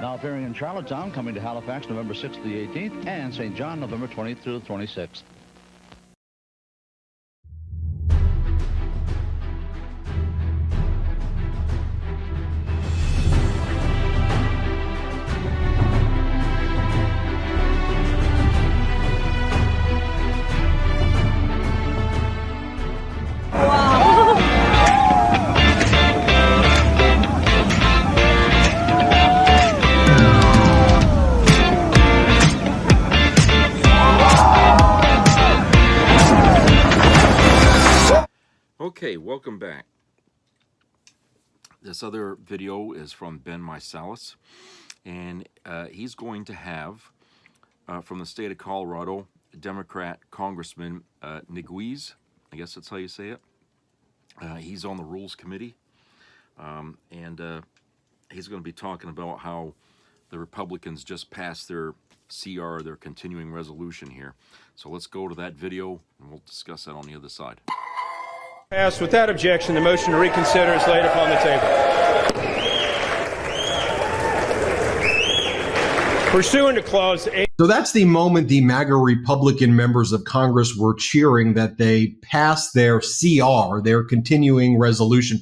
Now appearing in Charlottetown, coming to Halifax November 6th to the 18th, and St. John November 20th through the 26th. Okay, welcome back. This other video is from Ben Mysalis, and he's going to have, from the state of Colorado, Democrat Congressman Niguez, I guess that's how you say it. He's on the Rules Committee, and he's going to be talking about how the Republicans just passed their CR, their continuing resolution here. So let's go to that video, and we'll discuss that on the other side. Passed. Without objection, the motion to reconsider is laid upon the table. Pursuant to Clause 8. So that's the moment the MAGA Republican members of Congress were cheering that they passed their CR, their continuing resolution.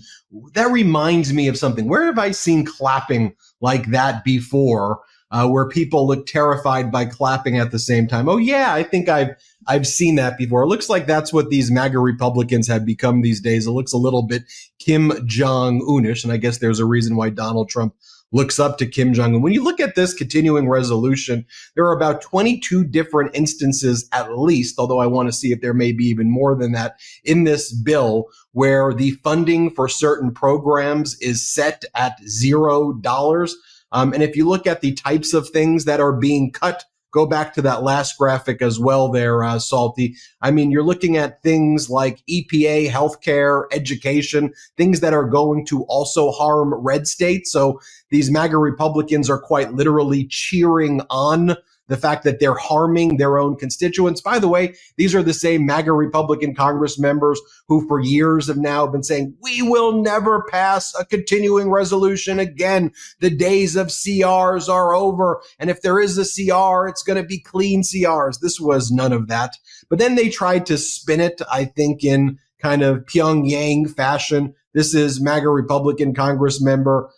That reminds me of something. Where have I seen clapping like that before, where people look terrified by clapping at the same time? Oh, yeah, I think I've seen that before. It looks like that's what these MAGA Republicans have become these days. It looks a little bit Kim Jong-unish, and I guess there's a reason why Donald Trump looks up to Kim Jong-un. When you look at this continuing resolution, there are about 22 different instances at least, although I want to see if there may be even more than that, in this bill where the funding for certain programs is set at $0. And if you look at the types of things that are being cut, go back to that last graphic as well there, Salty. I mean, you're looking at things like EPA, healthcare, education, things that are going to also harm red states. So these MAGA Republicans are quite literally cheering on the fact that they're harming their own constituents. By the way, these are the same MAGA Republican Congress members who for years have now been saying, we will never pass a continuing resolution again. The days of CRs are over. And if there is a CR, it's going to be clean CRs. This was none of that. But then they tried to spin it, I think, in kind of Pyongyang fashion. This is MAGA Republican Congress member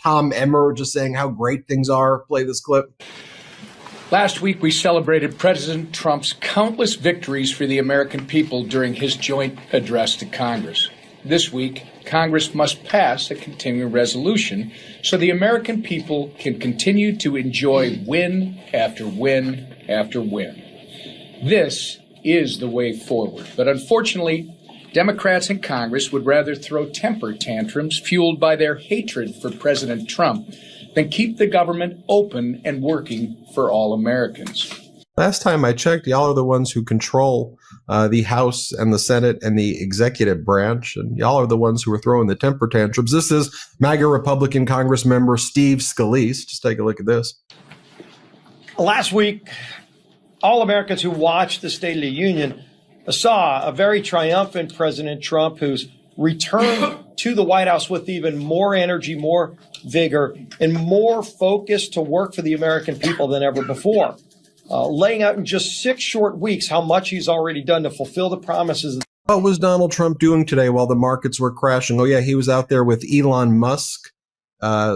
Tom Emmer just saying how great things are. Play this clip. Last week, we celebrated President Trump's countless victories for the American people during his joint address to Congress. This week, Congress must pass a continuing resolution so the American people can continue to enjoy win after win after win. This is the way forward. But unfortunately, Democrats in Congress would rather throw temper tantrums fueled by their hatred for President Trump than keep the government open and working for all Americans. Last time I checked, y'all are the ones who control the House and the Senate and the executive branch, and y'all are the ones who are throwing the temper tantrums. This is MAGA Republican Congress member Steve Scalise. Just take a look at this. Last week, all Americans who watched the State of the Union saw a very triumphant President Trump who's returned to the White House with even more energy, more vigor, and more focus to work for the American people than ever before, laying out in just 6 short weeks how much he's already done to fulfill the promises. What was Donald Trump doing today while the markets were crashing? Oh, yeah, he was out there with Elon Musk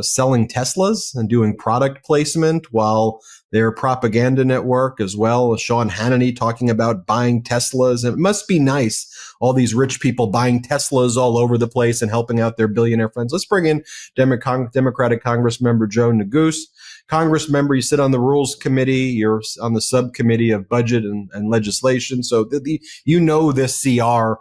selling Teslas and doing product placement, while their propaganda network as well, Sean Hannity talking about buying Teslas. It must be nice, all these rich people buying Teslas all over the place and helping out their billionaire friends. Let's bring in Democratic Congress member Joe Neguse. Congress member, you sit on the Rules Committee, you're on the subcommittee of Budget and Legislation. So you know this CR.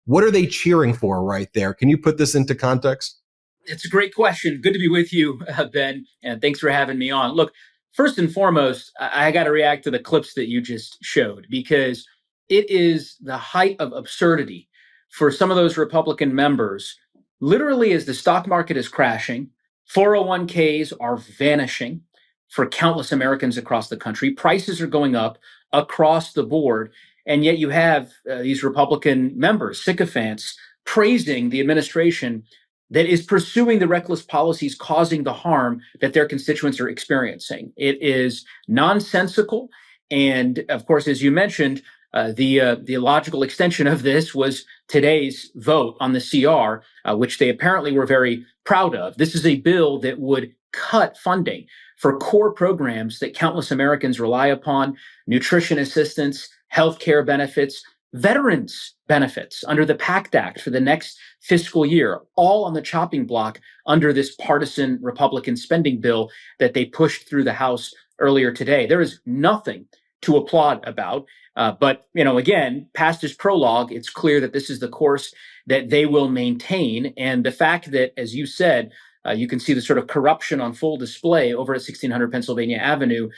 What are they cheering for right there? Can you put this into context? It's a great question. Good to be with you, Ben, and thanks for having me on. Look, first and foremost, I got to react to the clips that you just showed, because it is the height of absurdity for some of those Republican members. Literally, as the stock market is crashing, 401ks are vanishing for countless Americans across the country. Prices are going up across the board. And yet you have these Republican members, sycophants, praising the administration that is pursuing the reckless policies causing the harm that their constituents are experiencing. It is nonsensical. And of course, as you mentioned, the logical extension of this was today's vote on the CR, which they apparently were very proud of. This is a bill that would cut funding for core programs that countless Americans rely upon: nutrition assistance, healthcare benefits, veterans benefits under the PACT Act for the next fiscal year, all on the chopping block under this partisan Republican spending bill that they pushed through the House earlier today. There is nothing to applaud about. But, again, past this prologue, it's clear that this is the course that they will maintain. And the fact that, as you said, you can see the sort of corruption on full display over at 1600 Pennsylvania Avenue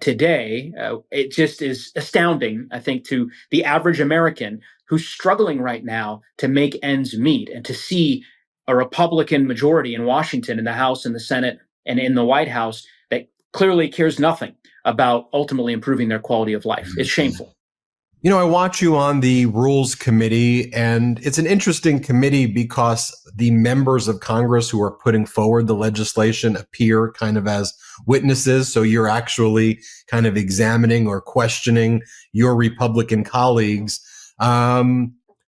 today. It just is astounding, I think, to the average American who's struggling right now to make ends meet, and to see a Republican majority in Washington, in the House, in the Senate, and in the White House that clearly cares nothing about ultimately improving their quality of life. It's shameful. I watch you on the Rules Committee, and it's an interesting committee because the members of Congress who are putting forward the legislation appear kind of as witnesses. So you're actually kind of examining or questioning your Republican colleagues. I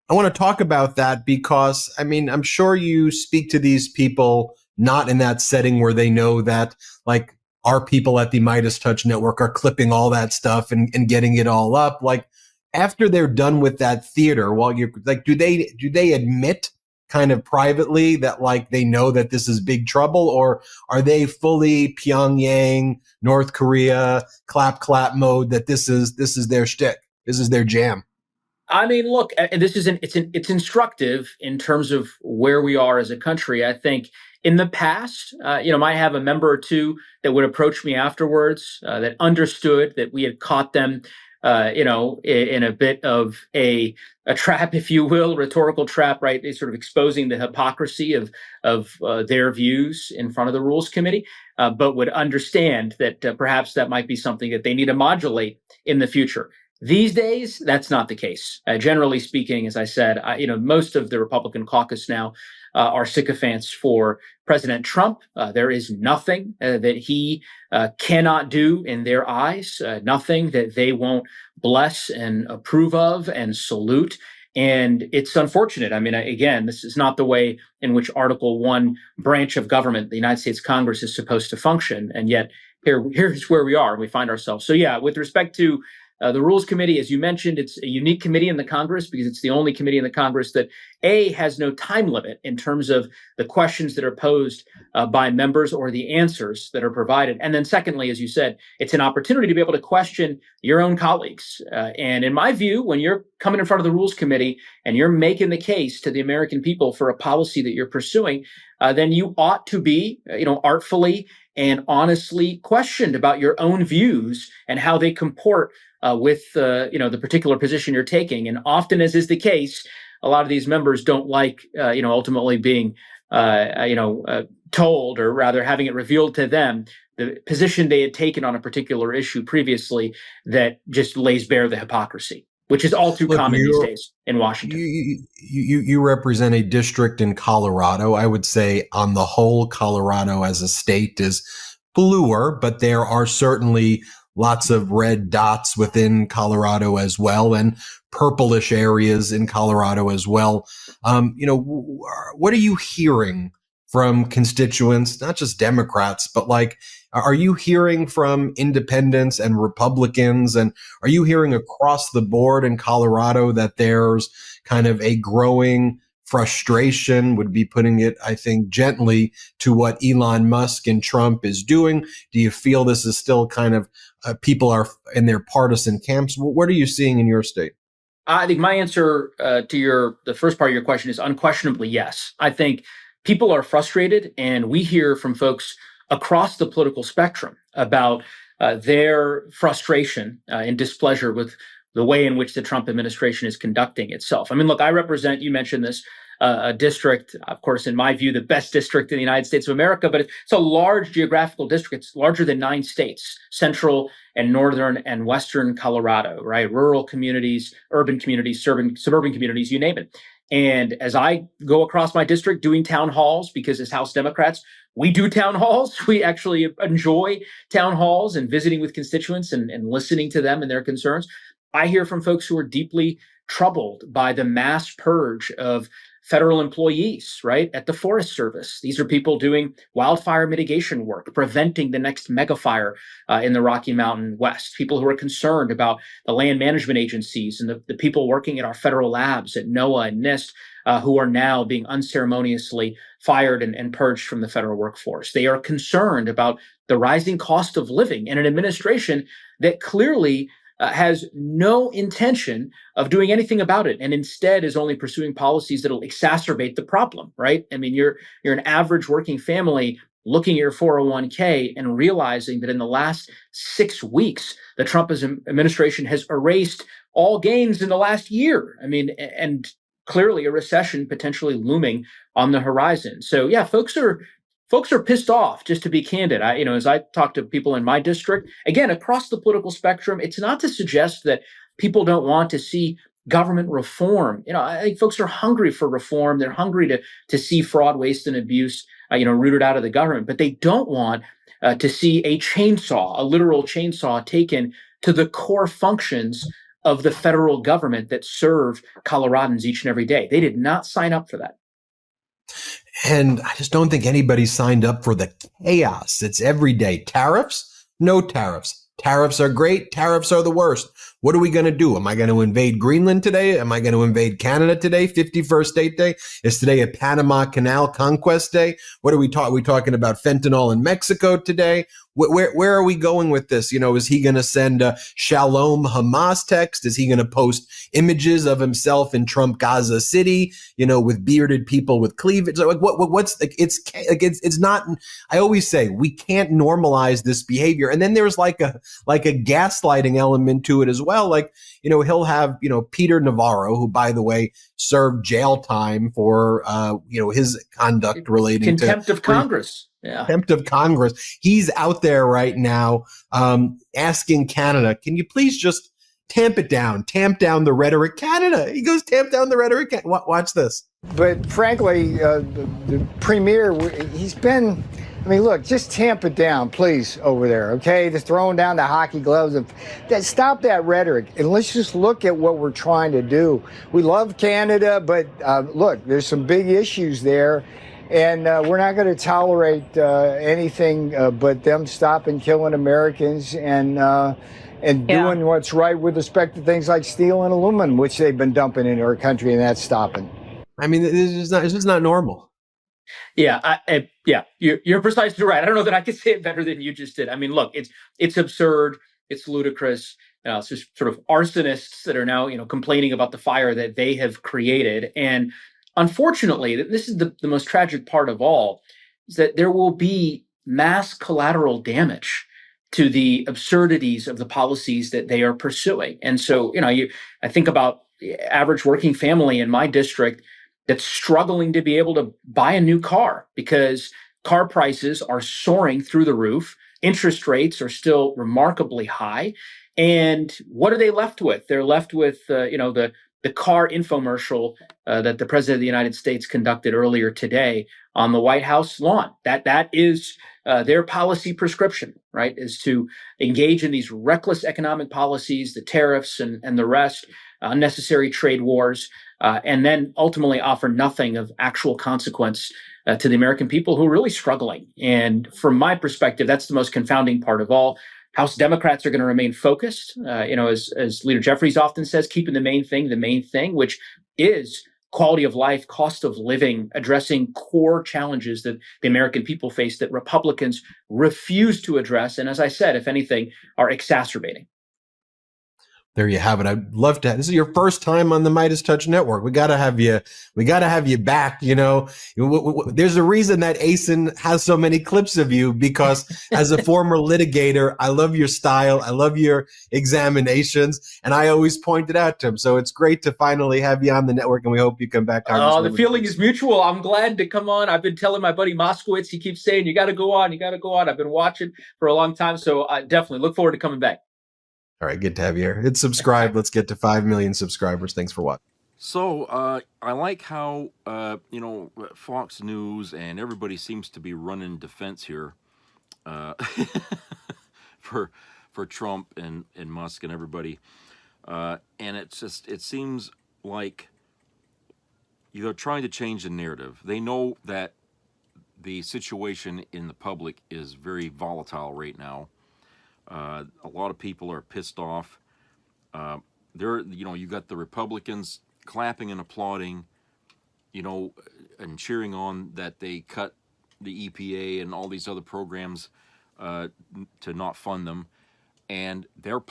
want to talk about that because, I'm sure you speak to these people not in that setting where they know that, like, our people at the Midas Touch Network are clipping all that stuff and getting it all up. Like, after they're done with that theater, while you're like, do they admit kind of privately that, like, they know that this is big trouble, or are they fully Pyongyang, North Korea, clap mode, that this is their shtick, this is their jam? Look, this is it's instructive in terms of where we are as a country. I think in the past, might have a member or two that would approach me afterwards that understood that we had caught them in a bit of a trap, if you will, rhetorical trap, right? They sort of exposing the hypocrisy of their views in front of the Rules Committee, but would understand that perhaps that might be something that they need to modulate in the future. These days, that's not the case. Generally speaking, as I said, most of the Republican caucus now are sycophants for President Trump. There is nothing that he cannot do in their eyes, nothing that they won't bless and approve of and salute. And it's unfortunate. Again, this is not the way in which Article 1 branch of government, the United States Congress, is supposed to function. And yet here's where we are, and we find ourselves. So yeah, with respect to the Rules Committee, as you mentioned, it's a unique committee in the Congress because it's the only committee in the Congress that, A, has no time limit in terms of the questions that are posed by members or the answers that are provided. And then secondly, as you said, it's an opportunity to be able to question your own colleagues. And in my view, when you're coming in front of the Rules Committee and you're making the case to the American people for a policy that you're pursuing, then you ought to be, artfully and honestly questioned about your own views and how they comport with the particular position you're taking. And often, as is the case, a lot of these members don't like ultimately being told, or rather having it revealed to them, the position they had taken on a particular issue previously that just lays bare the hypocrisy, which is all too common these days in Washington. You represent a district in Colorado. I would say on the whole, Colorado as a state is bluer, but there are certainly lots of red dots within Colorado as well, and purplish areas in Colorado as well. What are you hearing from constituents, not just Democrats, but like, are you hearing from independents and Republicans? And are you hearing across the board in Colorado that there's kind of a growing frustration, would be putting it, I think, gently, to what Elon Musk and Trump is doing? Do you feel this is still kind of people are in their partisan camps? What are you seeing in your state? I think my answer to the first part of your question is unquestionably yes. I think people are frustrated, and we hear from folks across the political spectrum about their frustration and displeasure with the way in which the Trump administration is conducting itself. I mean, look, I represent, you mentioned this, a district, of course, in my view, the best district in the United States of America, but it's a large geographical district. It's larger than 9 states, central and northern and western Colorado, right? Rural communities, urban communities, suburban communities, you name it. And as I go across my district doing town halls, because as House Democrats, we do town halls. We actually enjoy town halls and visiting with constituents and listening to them and their concerns. I hear from folks who are deeply troubled by the mass purge of federal employees, right, at the Forest Service. These are people doing wildfire mitigation work, preventing the next megafire in the Rocky Mountain West, people who are concerned about the land management agencies and the people working at our federal labs at NOAA and NIST, who are now being unceremoniously fired and purged from the federal workforce. They are concerned about the rising cost of living in an administration that clearly has no intention of doing anything about it, and instead is only pursuing policies that'll exacerbate the problem, right? I mean, you're an average working family looking at your 401k and realizing that in the last 6 weeks, the Trump administration has erased all gains in the last year. I mean, and clearly a recession potentially looming on the horizon. So yeah, folks are pissed off, just to be candid. As I talk to people in my district, again, across the political spectrum, it's not to suggest that people don't want to see government reform. I think folks are hungry for reform. They're hungry to see fraud, waste, and abuse, rooted out of the government, but they don't want to see a literal chainsaw taken to the core functions of the federal government that serve Coloradans each and every day. They did not sign up for that. And I just don't think anybody signed up for the chaos. It's every day. Tariffs? No tariffs. Tariffs are great. Tariffs are the worst. What are we going to do? Am I going to invade Greenland today? Am I going to invade Canada today? 51st State Day? Is today a Panama Canal Conquest Day? What are we talking? Are we talking about fentanyl in Mexico today? Where are we going with this? Is he going to send a Shalom Hamas text? Is he going to post images of himself in Trump Gaza City, with bearded people with cleavage? Like what's like, it's not, I always say we can't normalize this behavior. And then there's like a gaslighting element to it as well. Like, he'll have, Peter Navarro, who, by the way, served jail time for, his conduct relating to contempt of Congress. Yeah. Contempt of Congress. He's out there right now asking Canada, can you please just tamp down the rhetoric? Canada. He goes, tamp down the rhetoric. Watch this. But frankly, the premier, he's been, look, just tamp it down, please, over there, okay? Just throwing down the hockey gloves. Stop that rhetoric, and let's just look at what we're trying to do. We love Canada, but look, there's some big issues there. And we're not going to tolerate anything but them stopping killing Americans and doing what's right with respect to things like steel and aluminum, which they've been dumping into our country, and that's stopping. It's just not normal. Yeah, you're precisely right. I don't know that I could say it better than you just did. Look, it's absurd. It's ludicrous. It's just sort of arsonists that are now, complaining about the fire that they have created. And unfortunately, this is the most tragic part of all, is that there will be mass collateral damage to the absurdities of the policies that they are pursuing. And so, I think about the average working family in my district that's struggling to be able to buy a new car because car prices are soaring through the roof. Interest rates are still remarkably high. And what are they left with? They're left with, the car infomercial that the President of the United States conducted earlier today on the White House lawn. That is their policy prescription, right, is to engage in these reckless economic policies, the tariffs and the rest, unnecessary trade wars, and then ultimately offer nothing of actual consequence to the American people who are really struggling. And from my perspective, that's the most confounding part of all. House Democrats are going to remain focused, as Leader Jeffries often says, keeping the main thing, which is quality of life, cost of living, addressing core challenges that the American people face that Republicans refuse to address. And as I said, if anything, are exacerbating. There you have it. I'd love to. This is your first time on the Midas Touch Network. We got to have you. We got to have you back. There's a reason that Asen has so many clips of you, because as a former litigator, I love your style. I love your examinations, and I always point it out to him. So it's great to finally have you on the network, and we hope you come back. The feeling is mutual. I'm glad to come on. I've been telling my buddy Moskowitz. He keeps saying, "You got to go on. You got to go on." I've been watching for a long time, so I definitely look forward to coming back. All right, good to have you here. Hit subscribe. Let's get to 5 million subscribers. Thanks for watching. So I like how Fox News and everybody seems to be running defense here for Trump and Musk and everybody, and it seems like they're trying to change the narrative. They know that the situation in the public is very volatile right now. A lot of people are pissed off. You got the Republicans clapping and applauding, and cheering on that they cut the EPA and all these other programs to not fund them, and they're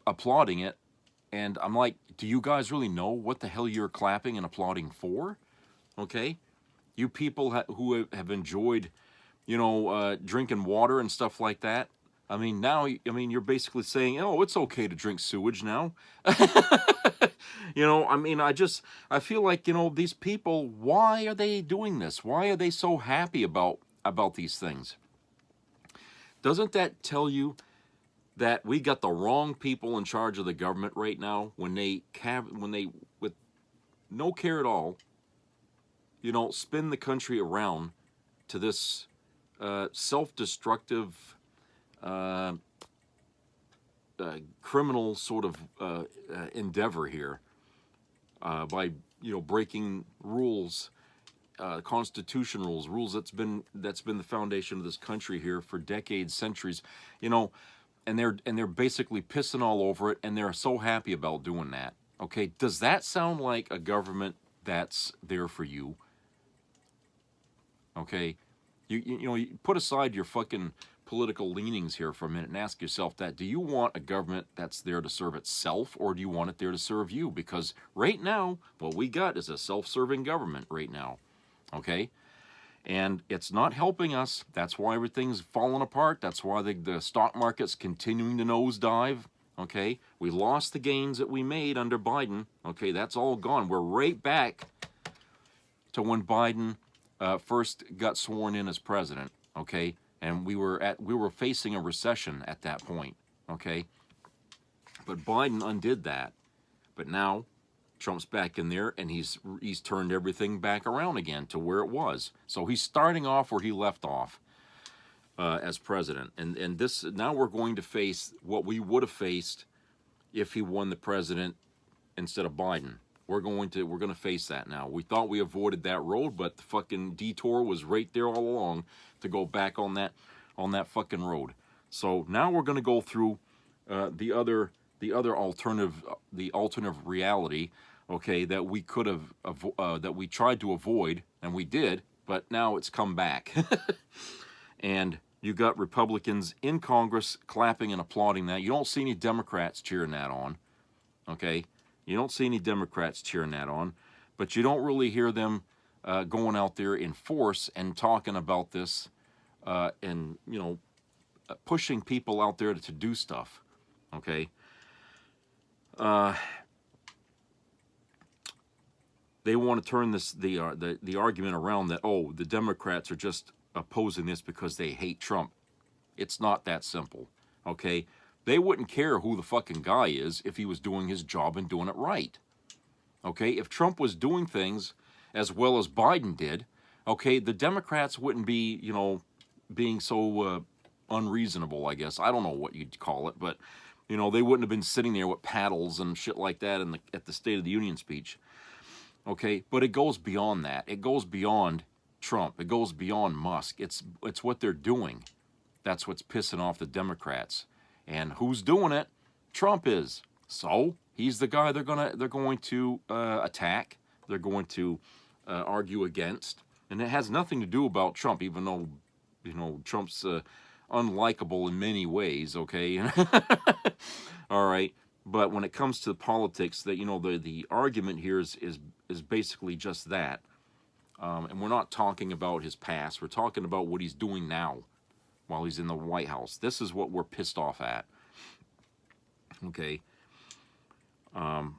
applauding it. And I'm like, do you guys really know what the hell you're clapping and applauding for? Okay, you people who have enjoyed, drinking water and stuff like that. I mean, now, you're basically saying, oh, it's okay to drink sewage now. I feel like, these people, why are they doing this? Why are they so happy about these things? Doesn't that tell you that we got the wrong people in charge of the government right now when they, with no care at all, spin the country around to this self-destructive criminal sort of endeavor here by breaking rules, Constitution rules that's been the foundation of this country here for decades, centuries, and they're basically pissing all over it, and they're so happy about doing that. Okay, does that sound like a government that's there for you? Okay, you put aside your fucking political leanings here for a minute and ask yourself that. Do you want a government that's there to serve itself, or do you want it there to serve you? Because right now, what we got is a self-serving government right now, okay? And it's not helping us. That's why everything's falling apart. That's why the stock market's continuing to nosedive, okay? We lost the gains that we made under Biden, okay? That's all gone. We're right back to when Biden first got sworn in as president, okay? And we were facing a recession at that point, okay? But Biden undid that. But now Trump's back in there, and he's turned everything back around again to where it was. So he's starting off where he left off as president. And this, now we're going to face what we would have faced if he won the president instead of Biden. We're going to face that now. We thought we avoided that road, but the fucking detour was right there all along to go back on that fucking road. So now we're going to go through the other alternative reality, okay, that we could have that we tried to avoid, and we did, but now it's come back. And you got Republicans in Congress clapping and applauding that. You don't see any Democrats cheering that on, okay? You don't see any Democrats cheering that on, but you don't really hear them going out there in force and talking about this and, pushing people out there to do stuff, okay? They want to turn the argument around that, oh, the Democrats are just opposing this because they hate Trump. It's not that simple, okay? They wouldn't care who the fucking guy is if he was doing his job and doing it right. Okay, if Trump was doing things as well as Biden did, okay, the Democrats wouldn't be, being so unreasonable, I guess. I don't know what you'd call it, but You know, they wouldn't have been sitting there with paddles and shit like that at the State of the Union speech. Okay, but it goes beyond that. It goes beyond Trump. It goes beyond Musk. It's what they're doing. That's what's pissing off the Democrats. And who's doing it? Trump is. So he's the guy they're going to attack. They're going to argue against. And it has nothing to do about Trump, even though, you know, Trump's unlikable in many ways, okay? All right. But when it comes to politics, that, you know, the argument here is basically just that. And we're not talking about his past. We're talking about what he's doing now while he's in the White House. This is what we're pissed off at. Okay. And,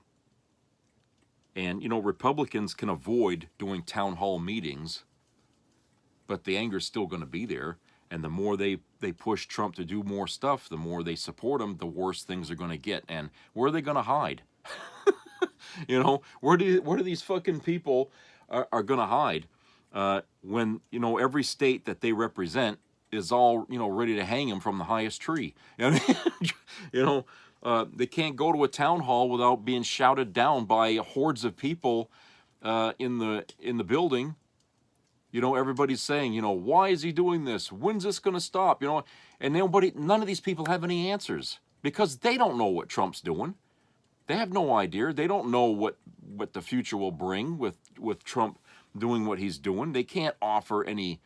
you know, Republicans can avoid doing town hall meetings, but the anger's still going to be there. And the more they push Trump to do more stuff, the more they support him, the worse things are going to get. And where are they going to hide? You know, where do these fucking people are going to hide when, you know, every state that they represent is all, you know, ready to hang him from the highest tree? You know, they can't go to a town hall without being shouted down by hordes of people in the building. You know, everybody's saying, you know, why is he doing this? When's this going to stop? You know, and none of these people have any answers because they don't know what Trump's doing. They have no idea. They don't know what the future will bring with Trump doing what he's doing. They can't offer any,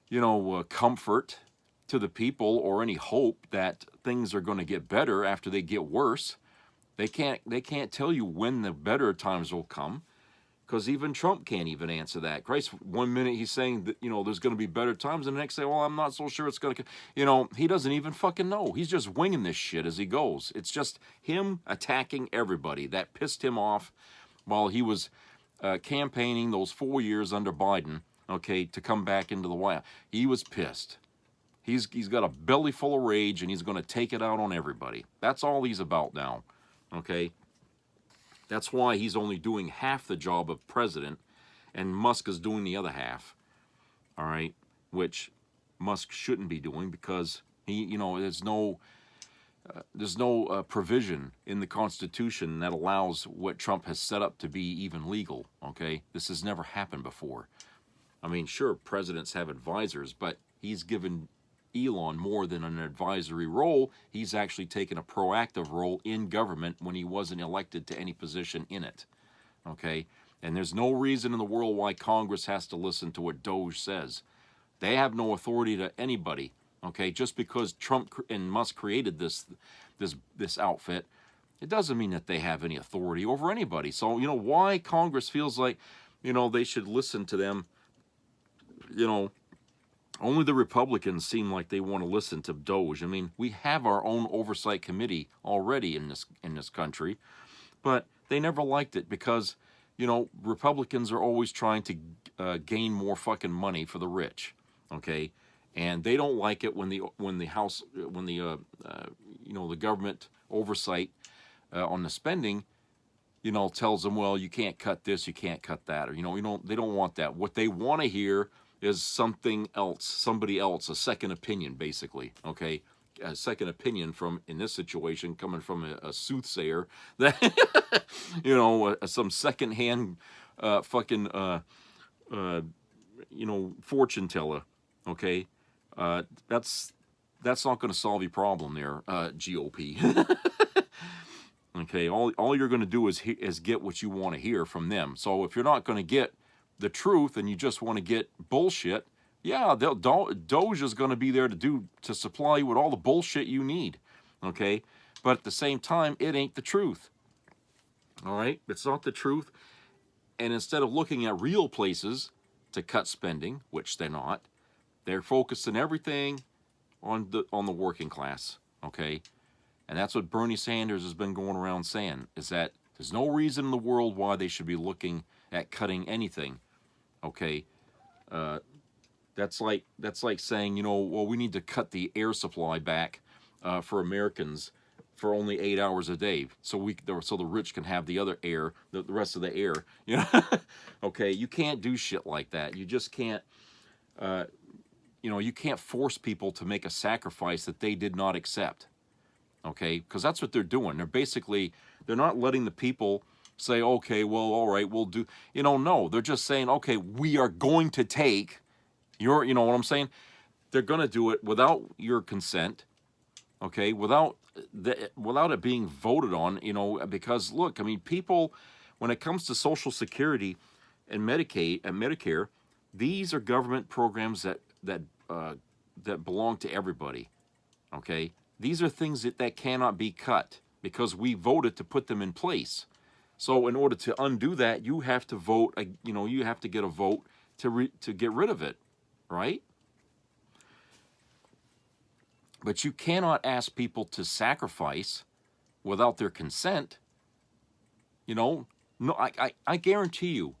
you know, comfort to the people or any hope that things are going to get better after they get worse. They can't tell you when the better times will come. Because even Trump can't even answer that. Christ, 1 minute he's saying that, you know, there's going to be better times, and the next day, well, I'm not so sure it's going to, you know, he doesn't even fucking know. He's just winging this shit as he goes. It's just him attacking everybody. That pissed him off while he was campaigning those 4 years under Biden, okay, to come back into the White House. He was pissed. He's got a belly full of rage, and he's going to take it out on everybody. That's all he's about now, okay? That's why he's only doing half the job of president, and Musk is doing the other half, all right, which Musk shouldn't be doing because he, you know, there's no provision in the Constitution that allows what Trump has set up to be even legal, okay? This has never happened before. I mean, sure, presidents have advisors, but he's given Elon more than an advisory role. He's actually taken a proactive role in government when he wasn't elected to any position in it, okay? And there's no reason in the world why Congress has to listen to what Doge says. They have no authority to anybody, okay? Just because Trump and Musk created this outfit, it doesn't mean that they have any authority over anybody. So, you know, why Congress feels like, you know, they should listen to them, you know, only the Republicans seem like they want to listen to Doge. I mean, we have our own oversight committee already in this country, but they never liked it because, you know, Republicans are always trying to gain more fucking money for the rich, okay? And they don't like it when the government oversight on the spending, you know, tells them, well, you can't cut this, you can't cut that, or you know, they don't want that. What they want to hear is something else, somebody else, a second opinion, basically, okay? A second opinion from, in this situation, coming from a soothsayer, that, you know, some secondhand fucking, you know, fortune teller, okay? That's not going to solve your problem there, GOP. Okay, all you're going to do is get what you want to hear from them. So if you're not going to get the truth and you just want to get bullshit, yeah, Doge is going to be there to supply you with all the bullshit you need, okay? But at the same time, it ain't the truth, all right? It's not the truth. And instead of looking at real places to cut spending, which they're not, they're focusing everything on the working class, okay? And that's what Bernie Sanders has been going around saying, is that there's no reason in the world why they should be looking at cutting anything, okay? That's like saying, you know, well, we need to cut the air supply back for Americans for only 8 hours a day, so the rich can have the other air, the rest of the air, you know? Okay, you can't do shit like that. You just can't, you know, you can't force people to make a sacrifice that they did not accept. okay? Because that's what they're doing. They're not letting the people say, okay, well, all right, we'll do, no, they're just saying, okay, we are going to take you know what I'm saying? They're going to do it without your consent, okay, without it being voted on, because look, I mean, people, when it comes to Social Security and Medicaid and Medicare, these are government programs that belong to everybody, okay? These are things that cannot be cut because we voted to put them in place. So in order to undo that, you have to vote, you have to get a vote to get rid of it, right? But you cannot ask people to sacrifice without their consent. No, I guarantee you,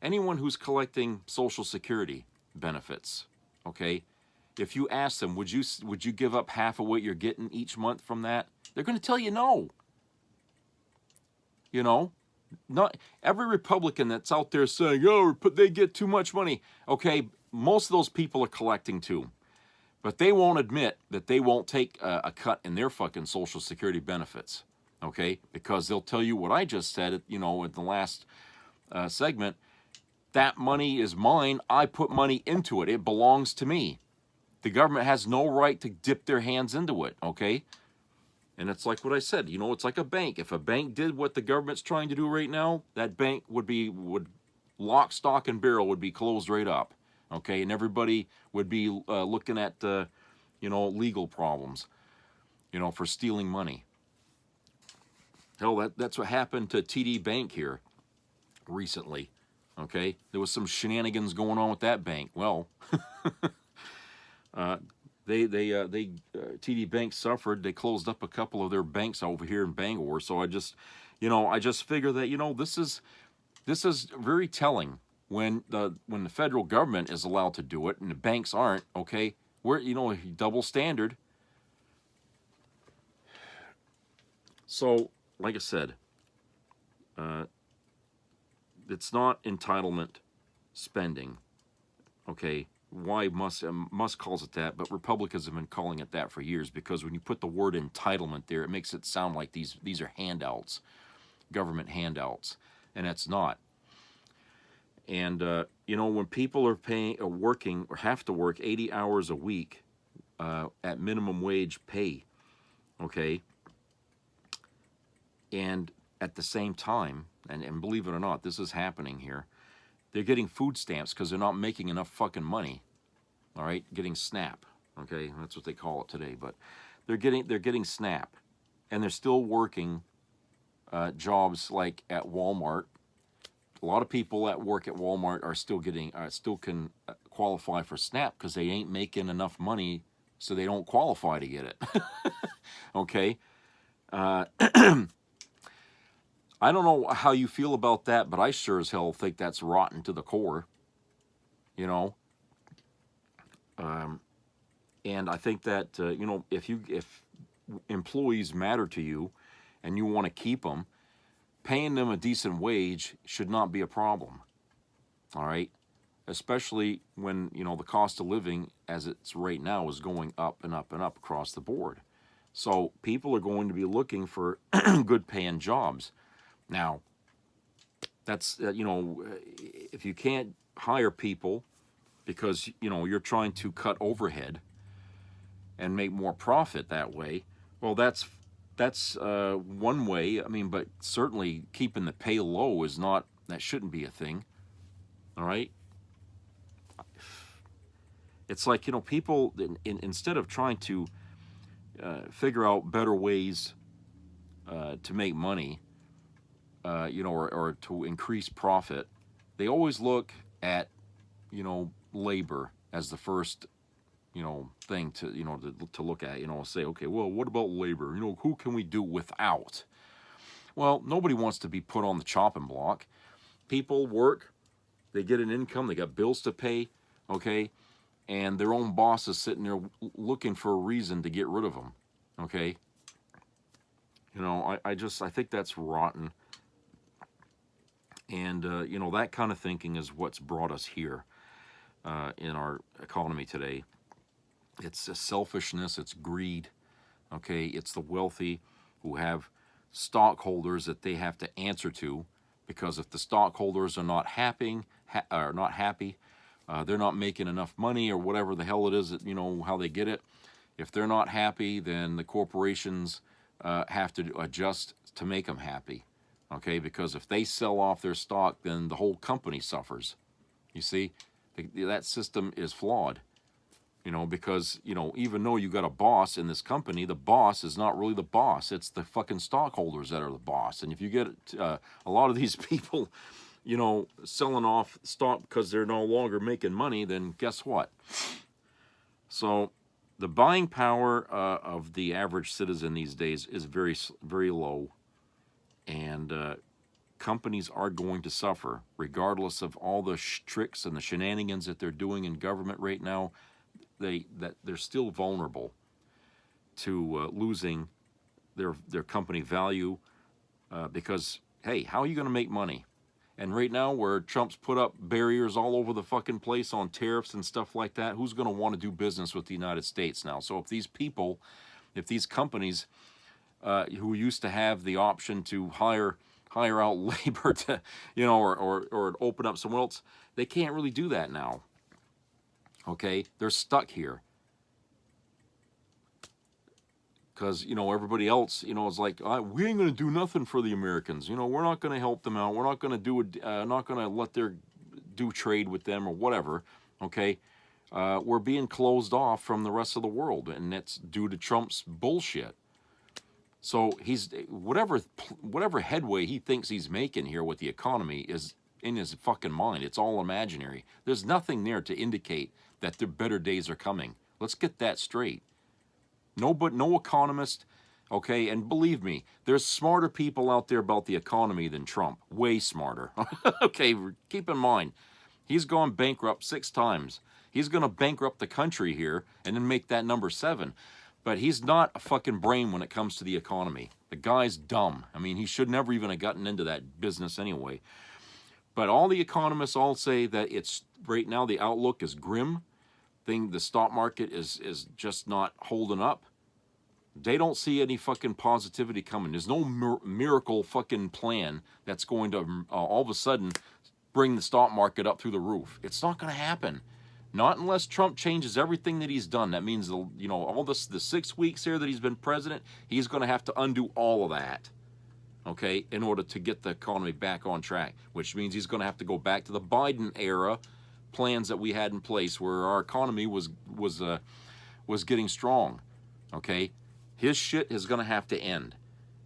anyone who's collecting Social Security benefits, okay, if you ask them, would you give up half of what you're getting each month from that? They're going to tell you no. Not every Republican that's out there saying, oh, they get too much money. Okay, most of those people are collecting too. But they won't admit that they won't take a cut in their fucking Social Security benefits, okay? Because they'll tell you what I just said, at the last segment. That money is mine. I put money into it. It belongs to me. The government has no right to dip their hands into it, okay? And it's like what I said. It's like a bank. If a bank did what the government's trying to do right now, that bank would lock, stock, and barrel would be closed right up. Okay, and everybody would be looking at, legal problems, for stealing money. Hell, that's what happened to TD Bank here recently. Okay, there was some shenanigans going on with that bank. Well, TD Bank suffered. They closed up a couple of their banks over here in Bangor. So I just figure that this is very telling. When the federal government is allowed to do it and the banks aren't, okay, we're double standard. So, like I said, it's not entitlement spending, okay. Why Musk calls it that, but Republicans have been calling it that for years because when you put the word entitlement there, it makes it sound like these are handouts, government handouts, and it's not. And, when people are working or have to work 80 hours a week at minimum wage pay, okay, and at the same time, and believe it or not, this is happening here, they're getting food stamps because they're not making enough fucking money, all right, getting SNAP, okay, that's what they call it today, but they're getting SNAP, and they're still working jobs like at Walmart. A lot of people that work at Walmart are still can qualify for SNAP because they ain't making enough money, so they don't qualify to get it. Okay. I don't know how you feel about that, but I sure as hell think that's rotten to the core. And I think that if employees matter to you, and you want to keep them, paying them a decent wage should not be a problem, all right? Especially when, the cost of living as it's right now is going up and up and up across the board. So people are going to be looking for good paying jobs. Now, that's, if you can't hire people because, you're trying to cut overhead and make more profit that way, well, that's one way. I mean, but certainly keeping the pay low that shouldn't be a thing. All right. It's like, people instead of trying to figure out better ways to make money, or to increase profit, they always look at, labor as the first thing to look at, say, okay, well, what about labor? Who can we do without? Well, nobody wants to be put on the chopping block. People work, they get an income, they got bills to pay, okay, and their own boss is sitting there looking for a reason to get rid of them, okay. I think that's rotten, and that kind of thinking is what's brought us here in our economy today. It's selfishness, it's greed, Okay, it's the wealthy who have stockholders that they have to answer to, because if the stockholders are not happy, they're not making enough money or whatever the hell it is that, you know, how they get it. If they're not happy, then the corporations have to adjust to make them happy. Okay, because if they sell off their stock, then the whole company suffers. You see, that system is flawed. You know, because, you know, even though you got a boss in this company, the boss is not really the boss. It's the fucking stockholders that are the boss. And if you get a lot of these people, you know, selling off stock because they're no longer making money, then guess what? So the buying power of the average citizen these days is very, very low. And companies are going to suffer, regardless of all the tricks and the shenanigans that they're doing in government right now. They're still vulnerable to losing their company value because, hey, how are you going to make money? And right now, where Trump's put up barriers all over the fucking place on tariffs and stuff like that, who's going to want to do business with the United States now? So if these companies who used to have the option to hire out labor to, you know, or open up somewhere else, they can't really do that now. Okay, they're stuck here because, you know, everybody else, you know, is like, we ain't going to do nothing for the Americans. You know, we're not going to help them out. We're not going to not going to let do trade with them or whatever. Okay, we're being closed off from the rest of the world, and that's due to Trump's bullshit. So he's whatever headway he thinks he's making here with the economy is in his fucking mind. It's all imaginary. There's nothing there to indicate that the better days are coming. Let's get that straight. No economist, okay, and believe me, there's smarter people out there about the economy than Trump. Way smarter. Okay, keep in mind, he's gone bankrupt 6 times. He's going to bankrupt the country here and then make that number 7. But he's not a fucking brain when it comes to the economy. The guy's dumb. I mean, he should never even have gotten into that business anyway. But all the economists all say that it's right now the outlook is grim. The stock market is just not holding up. They don't see any fucking positivity coming. There's no miracle fucking plan that's going to all of a sudden bring the stock market up through the roof. It's not going to happen. Not unless Trump changes everything that he's done. That means, you know, all the 6 weeks here that he's been president, he's going to have to undo all of that, okay, in order to get the economy back on track, which means he's going to have to go back to the Biden era plans that we had in place where our economy was getting strong, okay? His shit is going to have to end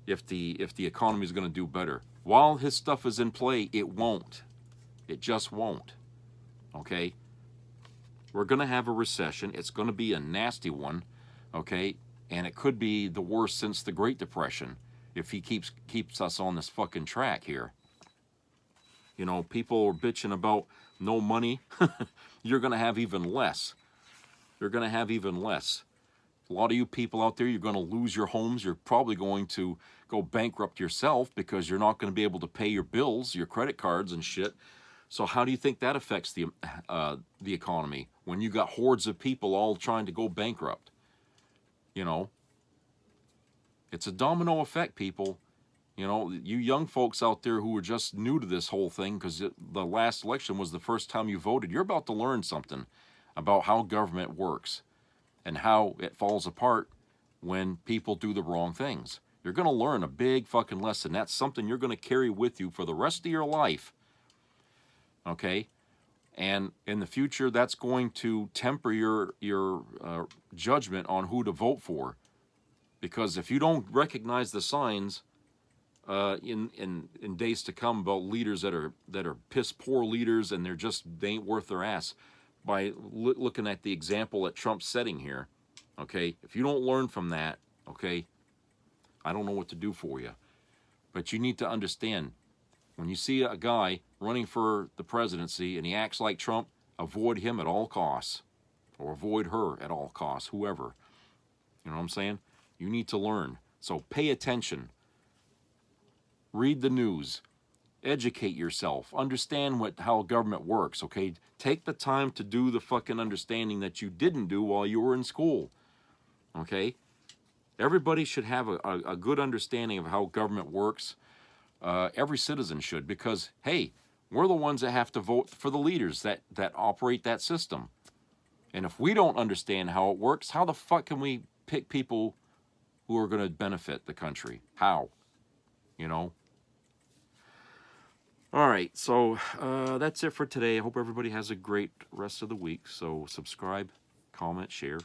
if the economy is going to do better. While his stuff is in play, it won't. It just won't, okay? We're going to have a recession. It's going to be a nasty one, okay? And it could be the worst since the Great Depression if he keeps us on this fucking track here. You know, people are bitching about no money. You're going to have even less. You're going to have even less. A lot of you people out there, you're going to lose your homes. You're probably going to go bankrupt yourself because you're not going to be able to pay your bills, your credit cards and shit. So how do you think that affects the economy when you got hordes of people all trying to go bankrupt? You know, it's a domino effect, people. You know, you young folks out there who are just new to this whole thing because the last election was the first time you voted, you're about to learn something about how government works and how it falls apart when people do the wrong things. You're going to learn a big fucking lesson. That's something you're going to carry with you for the rest of your life. Okay? And in the future, that's going to temper your judgment on who to vote for. Because if you don't recognize the signs in days to come about leaders that are piss poor leaders and they ain't worth their ass, by looking at the example that Trump's setting here, okay, if you don't learn from that, okay, I don't know what to do for you. But you need to understand, when you see a guy running for the presidency and he acts like Trump, avoid him at all costs, or avoid her at all costs, whoever. You know what I'm saying? You need to learn. So pay attention. Read the news. Educate yourself. Understand how government works, okay? Take the time to do the fucking understanding that you didn't do while you were in school, okay? Everybody should have a good understanding of how government works. Every citizen should, because, hey, we're the ones that have to vote for the leaders that operate that system. And if we don't understand how it works, how the fuck can we pick people who are going to benefit the country? How? You know? All right, so that's it for today. I hope everybody has a great rest of the week. So subscribe, comment, share,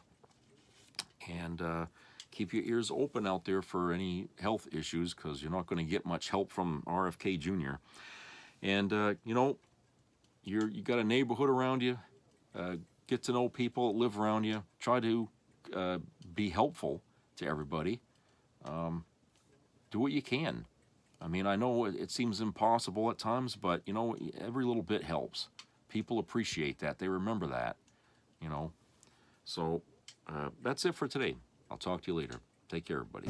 and keep your ears open out there for any health issues, because you're not going to get much help from RFK Jr. And, you know, you got a neighborhood around you. Get to know people that live around you. Try to be helpful to everybody. Do what you can. I mean, I know it seems impossible at times, but, you know, every little bit helps. People appreciate that. They remember that, you know. So that's it for today. I'll talk to you later. Take care, everybody.